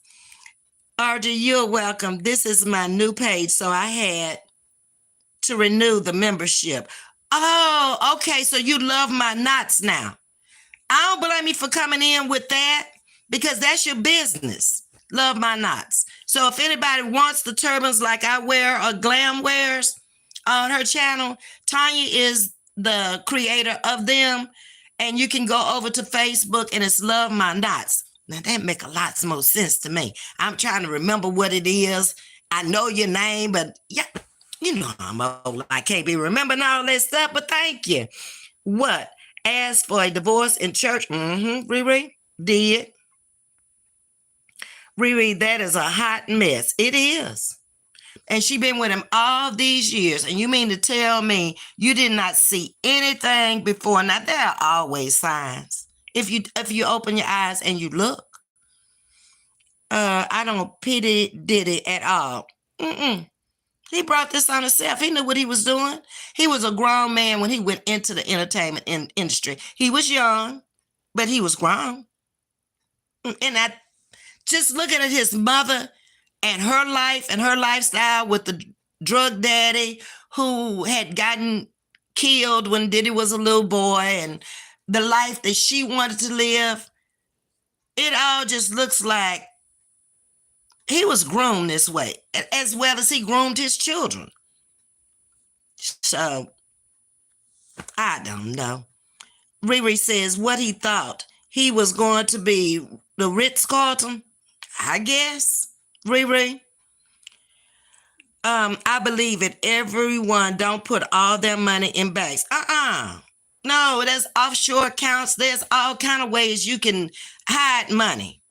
RJ, you're welcome. This is my new page, so I had to renew the membership. Oh, okay, so you love my knots now. I don't blame you for coming in with that, because that's your business. Love my knots. So if anybody wants the turbans like I wear or Glam wears on her channel, Tanya is the creator of them, and you can go over to Facebook and it's Love My Knots. Now that make a lot more sense to me. I'm trying to remember what it is. I know your name, but yeah, you know I'm old. I can't be remembering all that stuff, but thank you. What? Asked for a divorce in church? Riri did. Riri, that is a hot mess. It is. And she been with him all these years. And you mean to tell me you did not see anything before? Now, there are always signs. If you open your eyes and you look. I don't pity Diddy at all. He brought this on himself. He knew what he was doing. He was a grown man when he went into the entertainment industry. He was young, but he was grown. And I just looking at his mother and her life and her lifestyle with the drug daddy who had gotten killed when Diddy was a little boy, and the life that she wanted to live, it all just looks like he was groomed this way, as well as he groomed his children. So, I don't know. Riri says what he thought he was going to be the Ritz-Carlton, I guess. Riri. I believe it. Everyone don't put all their money in banks. No, there's offshore accounts. There's all kind of ways you can hide money.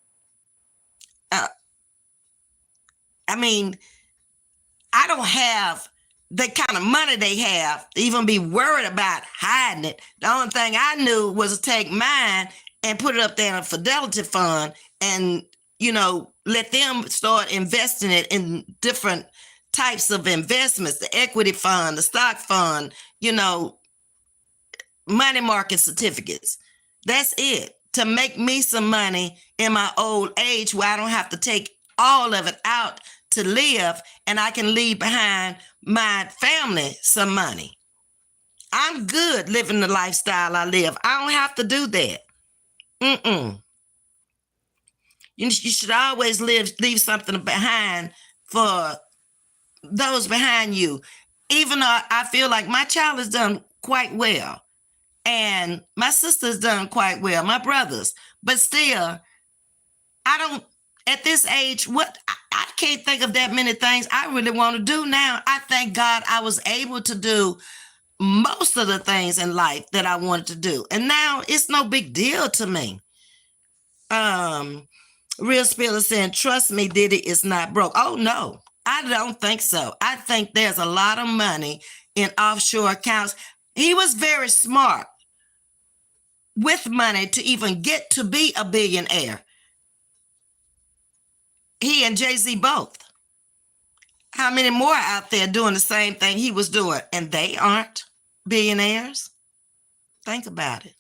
I mean, I don't have the kind of money they have to even be worried about hiding it. The only thing I knew was to take mine and put it up there in a fidelity fund and, let them start investing it in different types of investments, the equity fund, the stock fund, money market certificates. That's it. To make me some money in my old age where I don't have to take all of it out to live, and I can leave behind my family some money. I'm good living the lifestyle I live. I don't have to do that. You should always leave something behind for those behind you. Even though I feel like my child has done quite well, and my sister's done quite well, my brothers, but still, I don't, at this age, I can't think of that many things I really want to do now. I thank God I was able to do most of the things in life that I wanted to do. And now it's no big deal to me. Real Spiller saying, trust me, Diddy is not broke. Oh, no, I don't think so. I think there's a lot of money in offshore accounts. He was very smart with money to even get to be a billionaire. He and Jay-Z both. How many more out there doing the same thing he was doing, and they aren't billionaires? Think about it.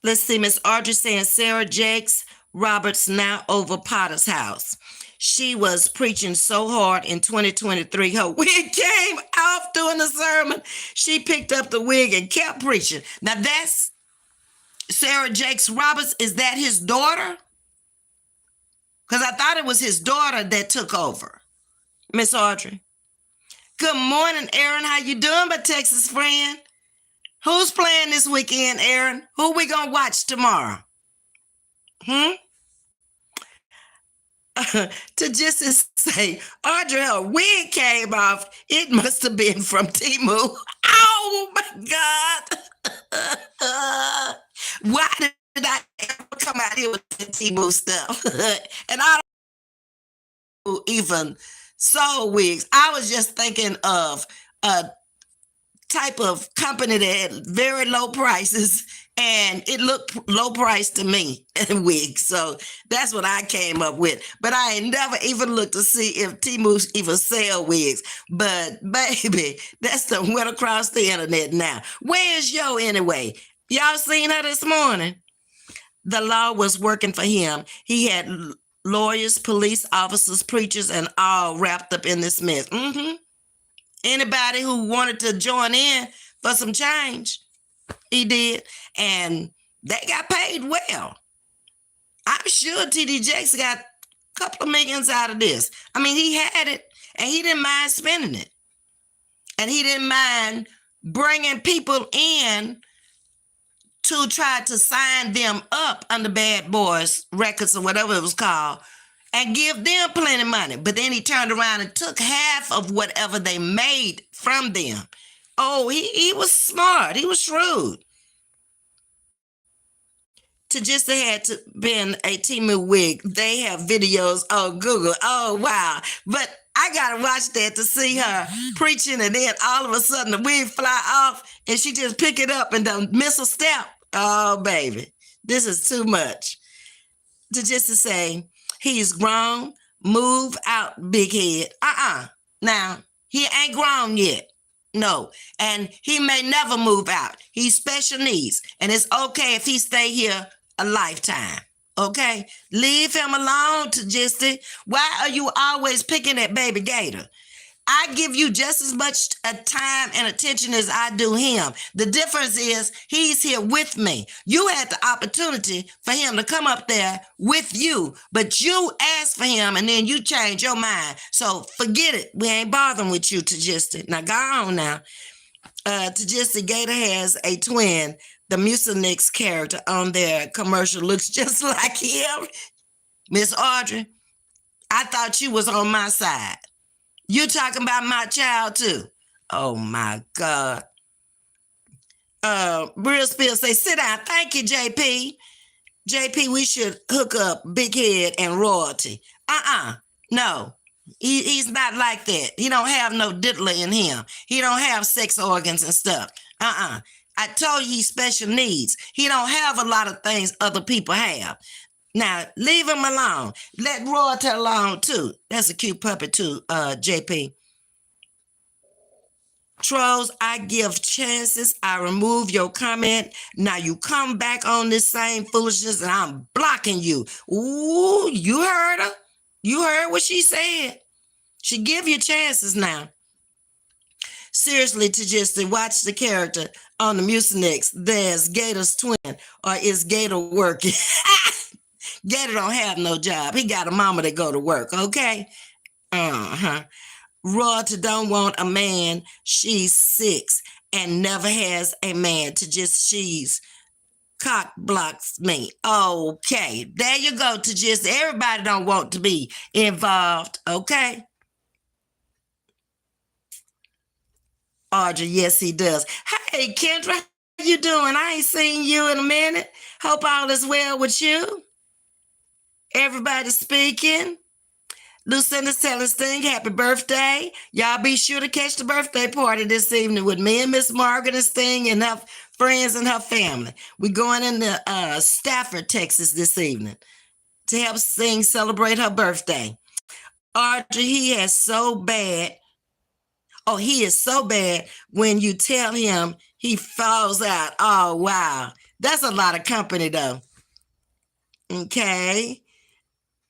Let's see, Miss Audrey saying Sarah Jakes Roberts now over Potter's house. She was preaching so hard in 2023. Her wig came off during the sermon. She picked up the wig and kept preaching. Now that's Sarah Jakes Roberts. Is that his daughter? Because I thought it was his daughter that took over. Miss Audrey. Good morning, Aaron. How you doing, my Texas friend? Who's playing this weekend, Aaron? Who we gonna watch tomorrow? To just say, Audrey, her wig came off. It must have been from Temu. Oh my God. Why did I ever come out here with the Temu stuff? And I don't even sew wigs. I was just thinking of a type of company that had very low prices, and it looked low price to me, wigs. So that's what I came up with. But I ain't never even looked to see if Temu even sell wigs. But baby, that's the went across the internet now. Where's Yo anyway? Y'all seen her this morning? The law was working for him. He had lawyers, police officers, preachers, and all wrapped up in this mess. Anybody who wanted to join in for some change, he did. And they got paid well. I'm sure TD Jakes got a couple of millions out of this. I mean, he had it, and he didn't mind spending it. And he didn't mind bringing people in to try to sign them up under Bad Boys Records or whatever it was called, and give them plenty of money. But then he turned around and took half of whatever they made from them. Oh, he was smart. He was shrewd. To just had to been a Temu wig. They have videos on Google. Oh, wow. But I got to watch that to see her preaching, and then all of a sudden the wig fly off and she just pick it up and don't miss a step. Oh, baby, this is too much. To say, he's grown, move out, big head. Now, he ain't grown yet. No, and he may never move out. He's special needs, and it's okay if he stay here a lifetime. Okay? Leave him alone, Tajisti. Why are you always picking at baby Gator? I give you just as much time and attention as I do him. The difference is he's here with me. You had the opportunity for him to come up there with you, but you asked for him and then you changed your mind. So forget it. We ain't bothering with you, Tajisti. Now go on now. Tajisti, Gator has a twin. The Mucinex character on their commercial looks just like him. Miss Audrey, I thought you was on my side. You talking about my child too. Oh my God. Real Spill say, sit down. Thank you, JP. JP, we should hook up Big Head and Royalty. No. He's not like that. He don't have no diddler in him. He don't have sex organs and stuff. I told you he's special needs. He don't have a lot of things other people have. Now, leave him alone. Let Royalty alone, too. That's a cute puppy, too, JP. Trolls, I give chances. I remove your comment. Now you come back on this same foolishness and I'm blocking you. Ooh, you heard her. You heard what she said. She give you chances now. Seriously, to just to watch the character on the Mucinex, there's Gator's twin, or is Gator working? Gator don't have no job. He got a mama that go to work, okay? Royalty don't want a man. She's 6 and never has a man to just she's cock blocks me. Okay, there you go, to just everybody don't want to be involved, okay? Audrey, yes, he does. Hey, Kendra, how you doing? I ain't seen you in a minute. Hope all is well with you. Everybody speaking. Lucinda's telling Sting happy birthday. Y'all be sure to catch the birthday party this evening with me and Miss Margaret and Sting and her friends and her family. We're going into Stafford, Texas this evening to help Sting celebrate her birthday. Audrey, he is so bad. Oh, he is so bad when you tell him he falls out. Oh, wow. That's a lot of company, though. Okay.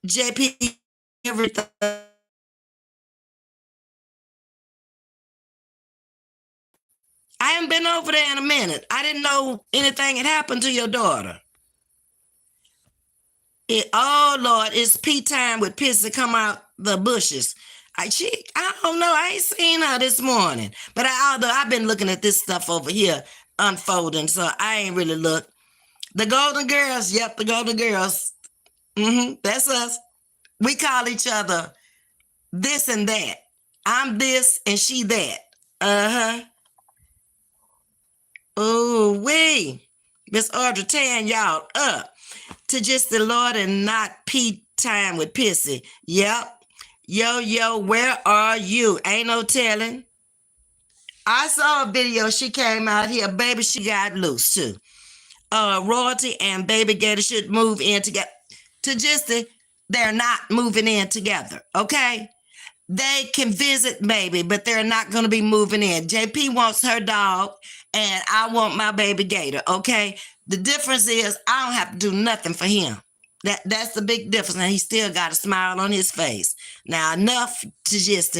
JP, everything. I haven't been over there in a minute. I didn't know anything had happened to your daughter. Oh, Lord, it's pee time with Pissy come out the bushes. I don't know. I ain't seen her this morning. But although I've been looking at this stuff over here unfolding, so I ain't really looked. The Golden Girls, yep, the Golden Girls. That's us. We call each other this and that. I'm this and she that. Oh, Miss Audrey tearing y'all up to just the Lord and not pee time with Pissy. Yep. Yo, where are you? Ain't no telling. I saw a video. She came out here. Baby, she got loose too. Royalty and Baby Gator should move in together. To just they're not moving in together, okay? They can visit Baby, but they're not going to be moving in. JP wants her dog, and I want my Baby Gator, okay? The difference is I don't have to do nothing for him. That's the big difference, and he still got a smile on his face. Now, enough to just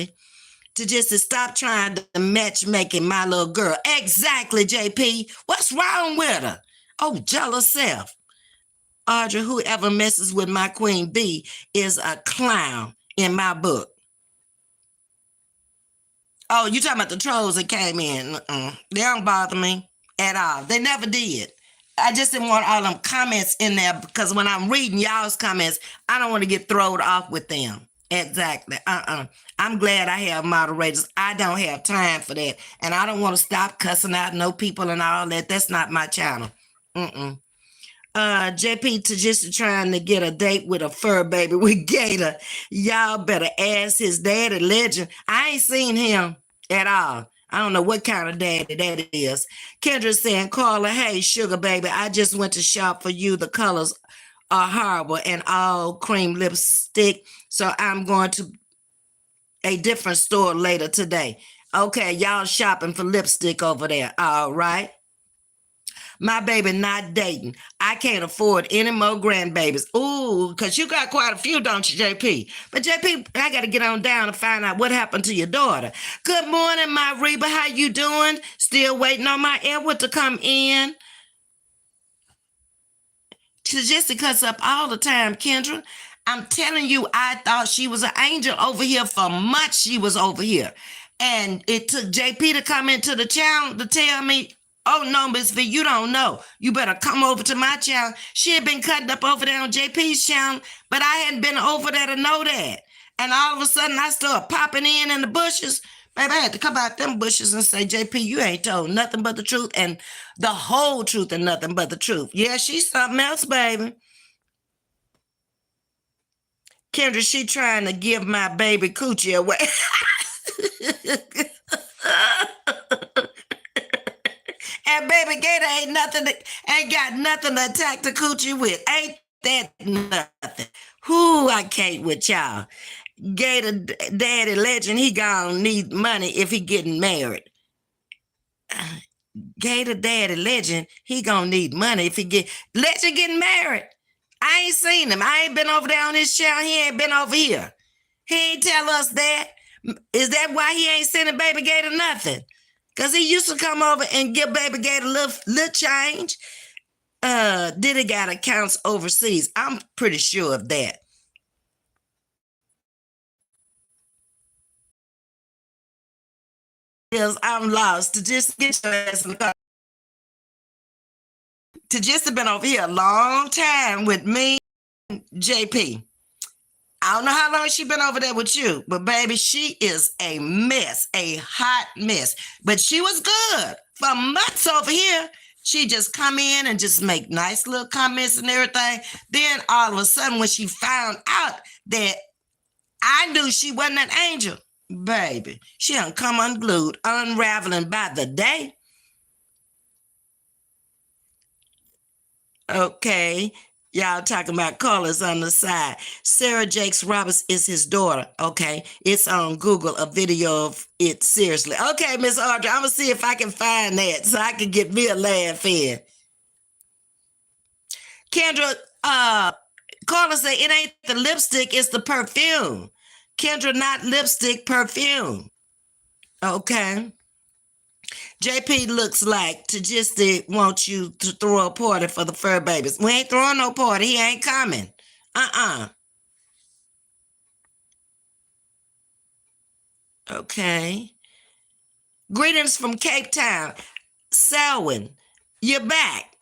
stop trying to matchmaking my little girl. Exactly, JP. What's wrong with her? Oh, jealous self. Audrey, whoever messes with my Queen Bee is a clown in my book. Oh, you talking about the trolls that came in. They don't bother me at all. They never did. I just didn't want all them comments in there because when I'm reading y'all's comments, I don't want to get thrown off with them. Exactly. I'm glad I have moderators. I don't have time for that. And I don't want to stop cussing out no people and all that. That's not my channel. JP to just trying to get a date with a fur baby with Gator. Y'all better ask his daddy, Legend. I ain't seen him at all. I don't know what kind of daddy that is. Kendra saying, Carla, hey, sugar baby, I just went to shop for you. The colors are horrible and all cream lipstick. So I'm going to a different store later today. Okay, y'all shopping for lipstick over there. All right. My baby not dating. I can't afford any more grandbabies. Ooh, because you got quite a few, don't you, JP? But JP, I got to get on down and find out what happened to your daughter. Good morning, my Reba. How you doing? Still waiting on my Edward to come in. Just to cuss up all the time, Kendra. I'm telling you, I thought she was an angel over here for months. She was over here. And it took JP to come into the channel to tell me, oh, no, Ms.V, you don't know. You better come over to my channel. She had been cutting up over there on JP's channel, but I hadn't been over there to know that. And all of a sudden I started popping in the bushes. Baby, I had to come out them bushes and say, JP, you ain't told nothing but the truth and the whole truth and nothing but the truth. Yeah, she's something else, baby. Kendra, she trying to give my baby coochie away. And baby Gator ain't got nothing to attack the coochie with. Ain't that nothing? Who I can't with y'all. Gator daddy legend, he gonna need money if he getting married. Gator daddy legend, he gonna need money if he legend getting married. I ain't seen him. I ain't been over there on his channel. He ain't been over here. He ain't tell us that. Is that why he ain't sending baby Gator nothing? Because he used to come over and give baby Gator a little change. Diddy got accounts overseas. I'm pretty sure of that. I'm lost. To just get your ass in the car. To just have been over here a long time with me, JP. I don't know how long she been over there with you, but baby, she is a mess, a hot mess. But she was good for months over here. She just come in and just make nice little comments and everything. Then all of a sudden, when she found out that I knew she wasn't an angel, baby, she done come unglued, unraveling by the day. Okay. Y'all talking about colors on the side. Sarah Jakes Roberts is his daughter. Okay. It's on Google, a video of it. Seriously. Okay, Miss Audrey, I'm going to see if I can find that so I can get me a laugh in. Kendra, Carla say it ain't the lipstick, it's the perfume. Kendra, not lipstick, perfume. Okay. JP looks like Tajisti wants you to throw a party for the fur babies. We ain't throwing no party. He ain't coming. Okay. Greetings from Cape Town. Selwyn, you're back.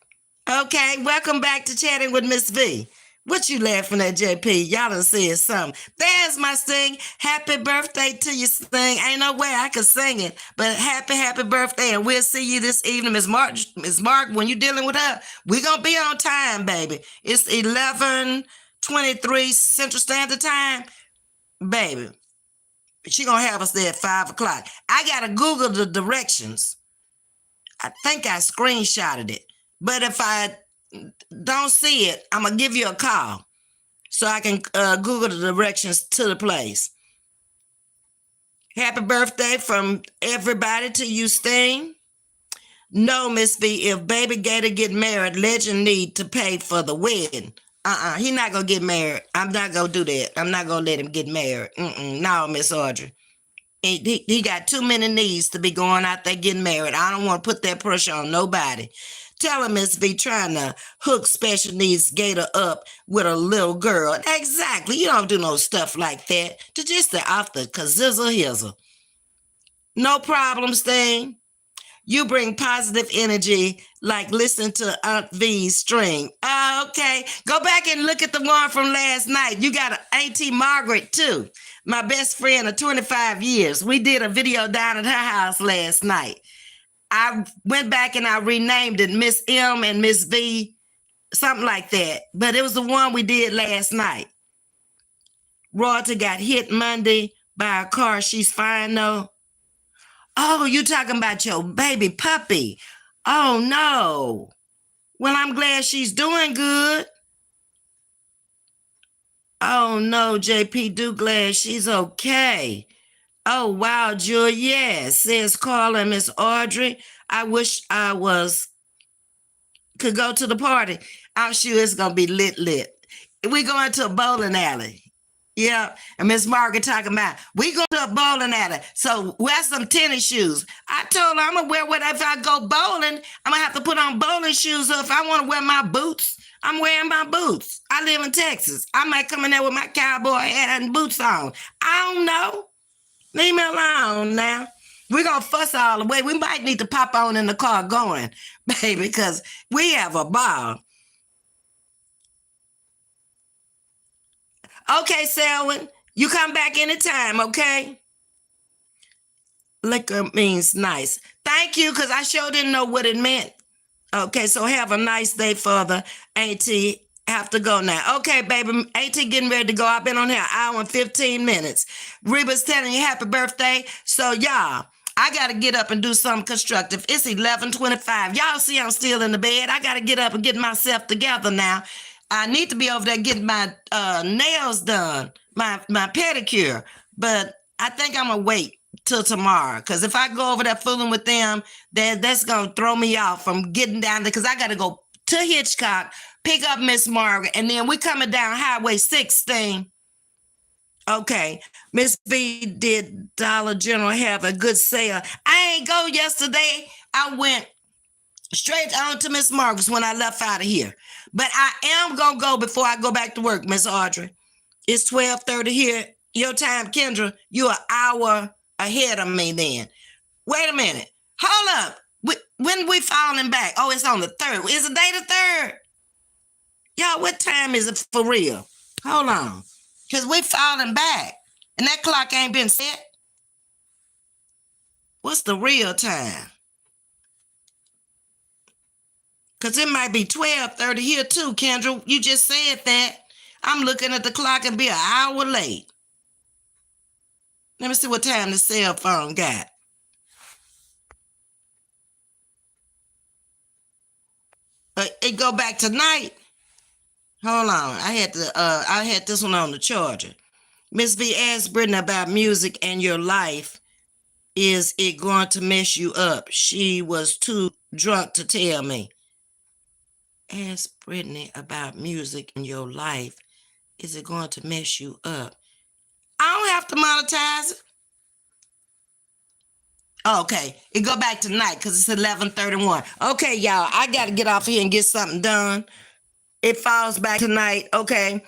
Okay, welcome back to Chatting with Ms.V. What you laughing at, JP? Y'all done said something. There's my Sting. Happy birthday to you, Sting. Ain't no way I could sing it, but happy birthday. And we'll see you this evening, Ms. Mark, when you're dealing with her. We're going to be on time, baby. It's 11:23 Central Standard Time. Baby, she going to have us there at 5 o'clock. I got to Google the directions. I think I screenshotted it. But if I don't see it, I'm going to give you a call so I can Google the directions to the place. Happy birthday from everybody to you, Sting. No, Miss V, if baby Gator get married, legend need to pay for the wedding. He not going to get married. I'm not going to do that. I'm not going to let him get married. No, Miss Audrey. He got too many needs to be going out there getting married. I don't want to put that pressure on nobody. Tell him Ms. V trying to hook special needs Gator up with a little girl. Exactly. You don't do no stuff like that. To just the off the kazizzle hizzle. No problem, Sting. You bring positive energy like listen to Aunt V's stream. Okay. Go back and look at the one from last night. You got Auntie Margaret too. My best friend of 25 years. We did a video down at her house last night. I went back and I renamed it Miss M and Miss V, something like that. But it was the one we did last night. Royalty got hit Monday by a car. She's fine though. Oh, you talking about your baby puppy. Oh, no. Well, I'm glad she's doing good. Oh, no, JP, do glad she's okay. Oh, wow, Julia. Yes, says Carla and Miss Audrey. I wish I could go to the party. I'm sure it's going to be lit. We going to a bowling alley. Yeah, and Miss Margaret talking about, we go to a bowling alley, so wear some tennis shoes. I told her I'm going to wear whatever. If I go bowling, I'm going to have to put on bowling shoes. So if I want to wear my boots, I'm wearing my boots. I live in Texas. I might come in there with my cowboy hat and boots on. I don't know. Leave me alone now. We're going to fuss all the way. We might need to pop on in the car going, baby, because we have a ball. Okay, Selwyn, You come back anytime, okay? Liquor means nice. Thank you, because I sure didn't know what it meant. Okay, so have a nice day, Father. Auntie, have to go now. Okay, baby. Auntie getting ready to go. I've been on here an hour and 15 minutes. Reba's telling you happy birthday. So, y'all, I got to get up and do something constructive. It's 11:25. Y'all see I'm still in the bed. I got to get up and get myself together now. I need to be over there getting my nails done, my pedicure. But I think I'm going to wait till tomorrow, because if I go over there fooling with them, then that's going to throw me off from getting down there, because I got to go to Hitchcock, pick up Miss Margaret, and then we coming down Highway 16. Okay, Ms.V, did Dollar General have a good sale? I ain't go yesterday. I went straight on to Miss Margaret's when I left out of here. But I am going to go before I go back to work, Miss Audrey. It's 12:30 here. Your time, Kendra, you're an hour ahead of me then. Wait a minute. Hold up. When we falling back? Oh, it's on the 3rd. Is the day the 3rd? Y'all, what time is it for real? Hold on. Because we falling back. And that clock ain't been set. What's the real time? Because it might be 12:30 here too, Kendra. You just said that. I'm looking at the clock and be an hour late. Let me see what time the cell phone got. It go back tonight. Hold on. I had this one on the charger. Ms.V asked Brittany about music and your life. Is it going to mess you up? She was too drunk to tell me. Ask Brittany about music in your life. Is it going to mess you up? I don't have to monetize it. Okay, it go back tonight because it's 11:31. Okay, y'all, I got to get off here and get something done. It falls back tonight. Okay,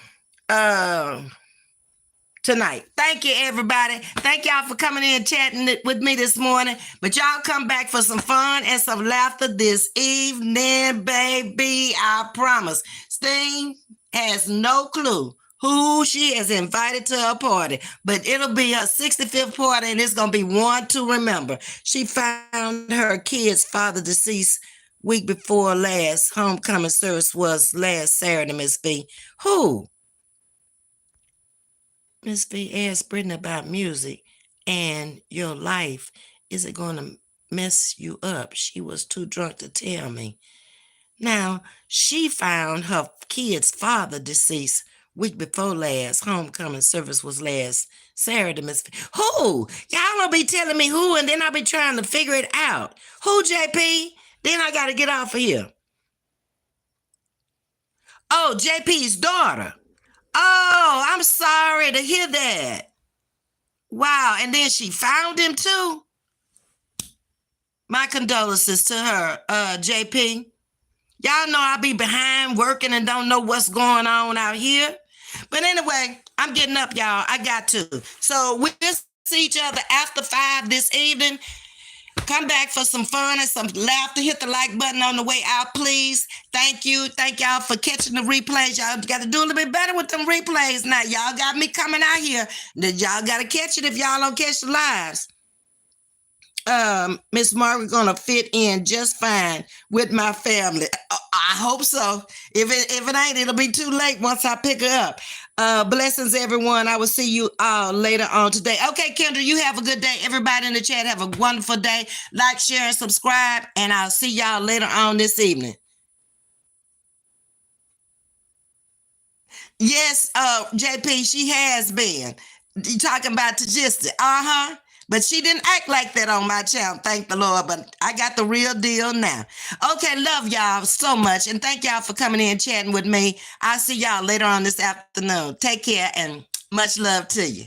tonight. Thank you, everybody. Thank y'all for coming in and chatting with me this morning. But y'all come back for some fun and some laughter this evening, baby. I promise. Sting has no clue who she has invited to her party, but it'll be her 65th party, and it's going to be one to remember. She found her kid's father deceased week before last. Homecoming service was last Saturday, Ms. V. Who? Ms. V asked Brittany about music and your life. Is it going to mess you up? She was too drunk to tell me. Now, she found her kid's father deceased week before last. Homecoming service was last Saturday, Ms. V. Who? Y'all don't be telling me who, and then I'll be trying to figure it out. Who, JP? Then I got to get off of here. Oh, JP's daughter. Oh, I'm sorry to hear that. Wow, and then she found him too? My condolences to her, JP. Y'all know I be behind working and don't know what's going on out here. But anyway, I'm getting up, y'all. I got to. So we'll see each other after 5 this evening. Come back for some fun and some laughter. Hit the like button on the way out, please. Thank you. Thank y'all for catching the replays. Y'all got to do a little bit better with them replays now. Y'all got me coming out here. Y'all got to catch it if y'all don't catch the lives. Miss Margaret gonna fit in just fine with my family. I hope so. If it ain't, it'll be too late once I pick her up. Blessings, everyone. I will see you all later on today. Okay, Kendra, you have a good day. Everybody in the chat, have a wonderful day. Like, share, and subscribe, and I'll see y'all later on this evening. Yes, JP, she has been. You talking about Tagistic. But she didn't act like that on my channel, thank the Lord. But I got the real deal now. Okay, love y'all so much. And thank y'all for coming in and chatting with me. I'll see y'all later on this afternoon. Take care and much love to you.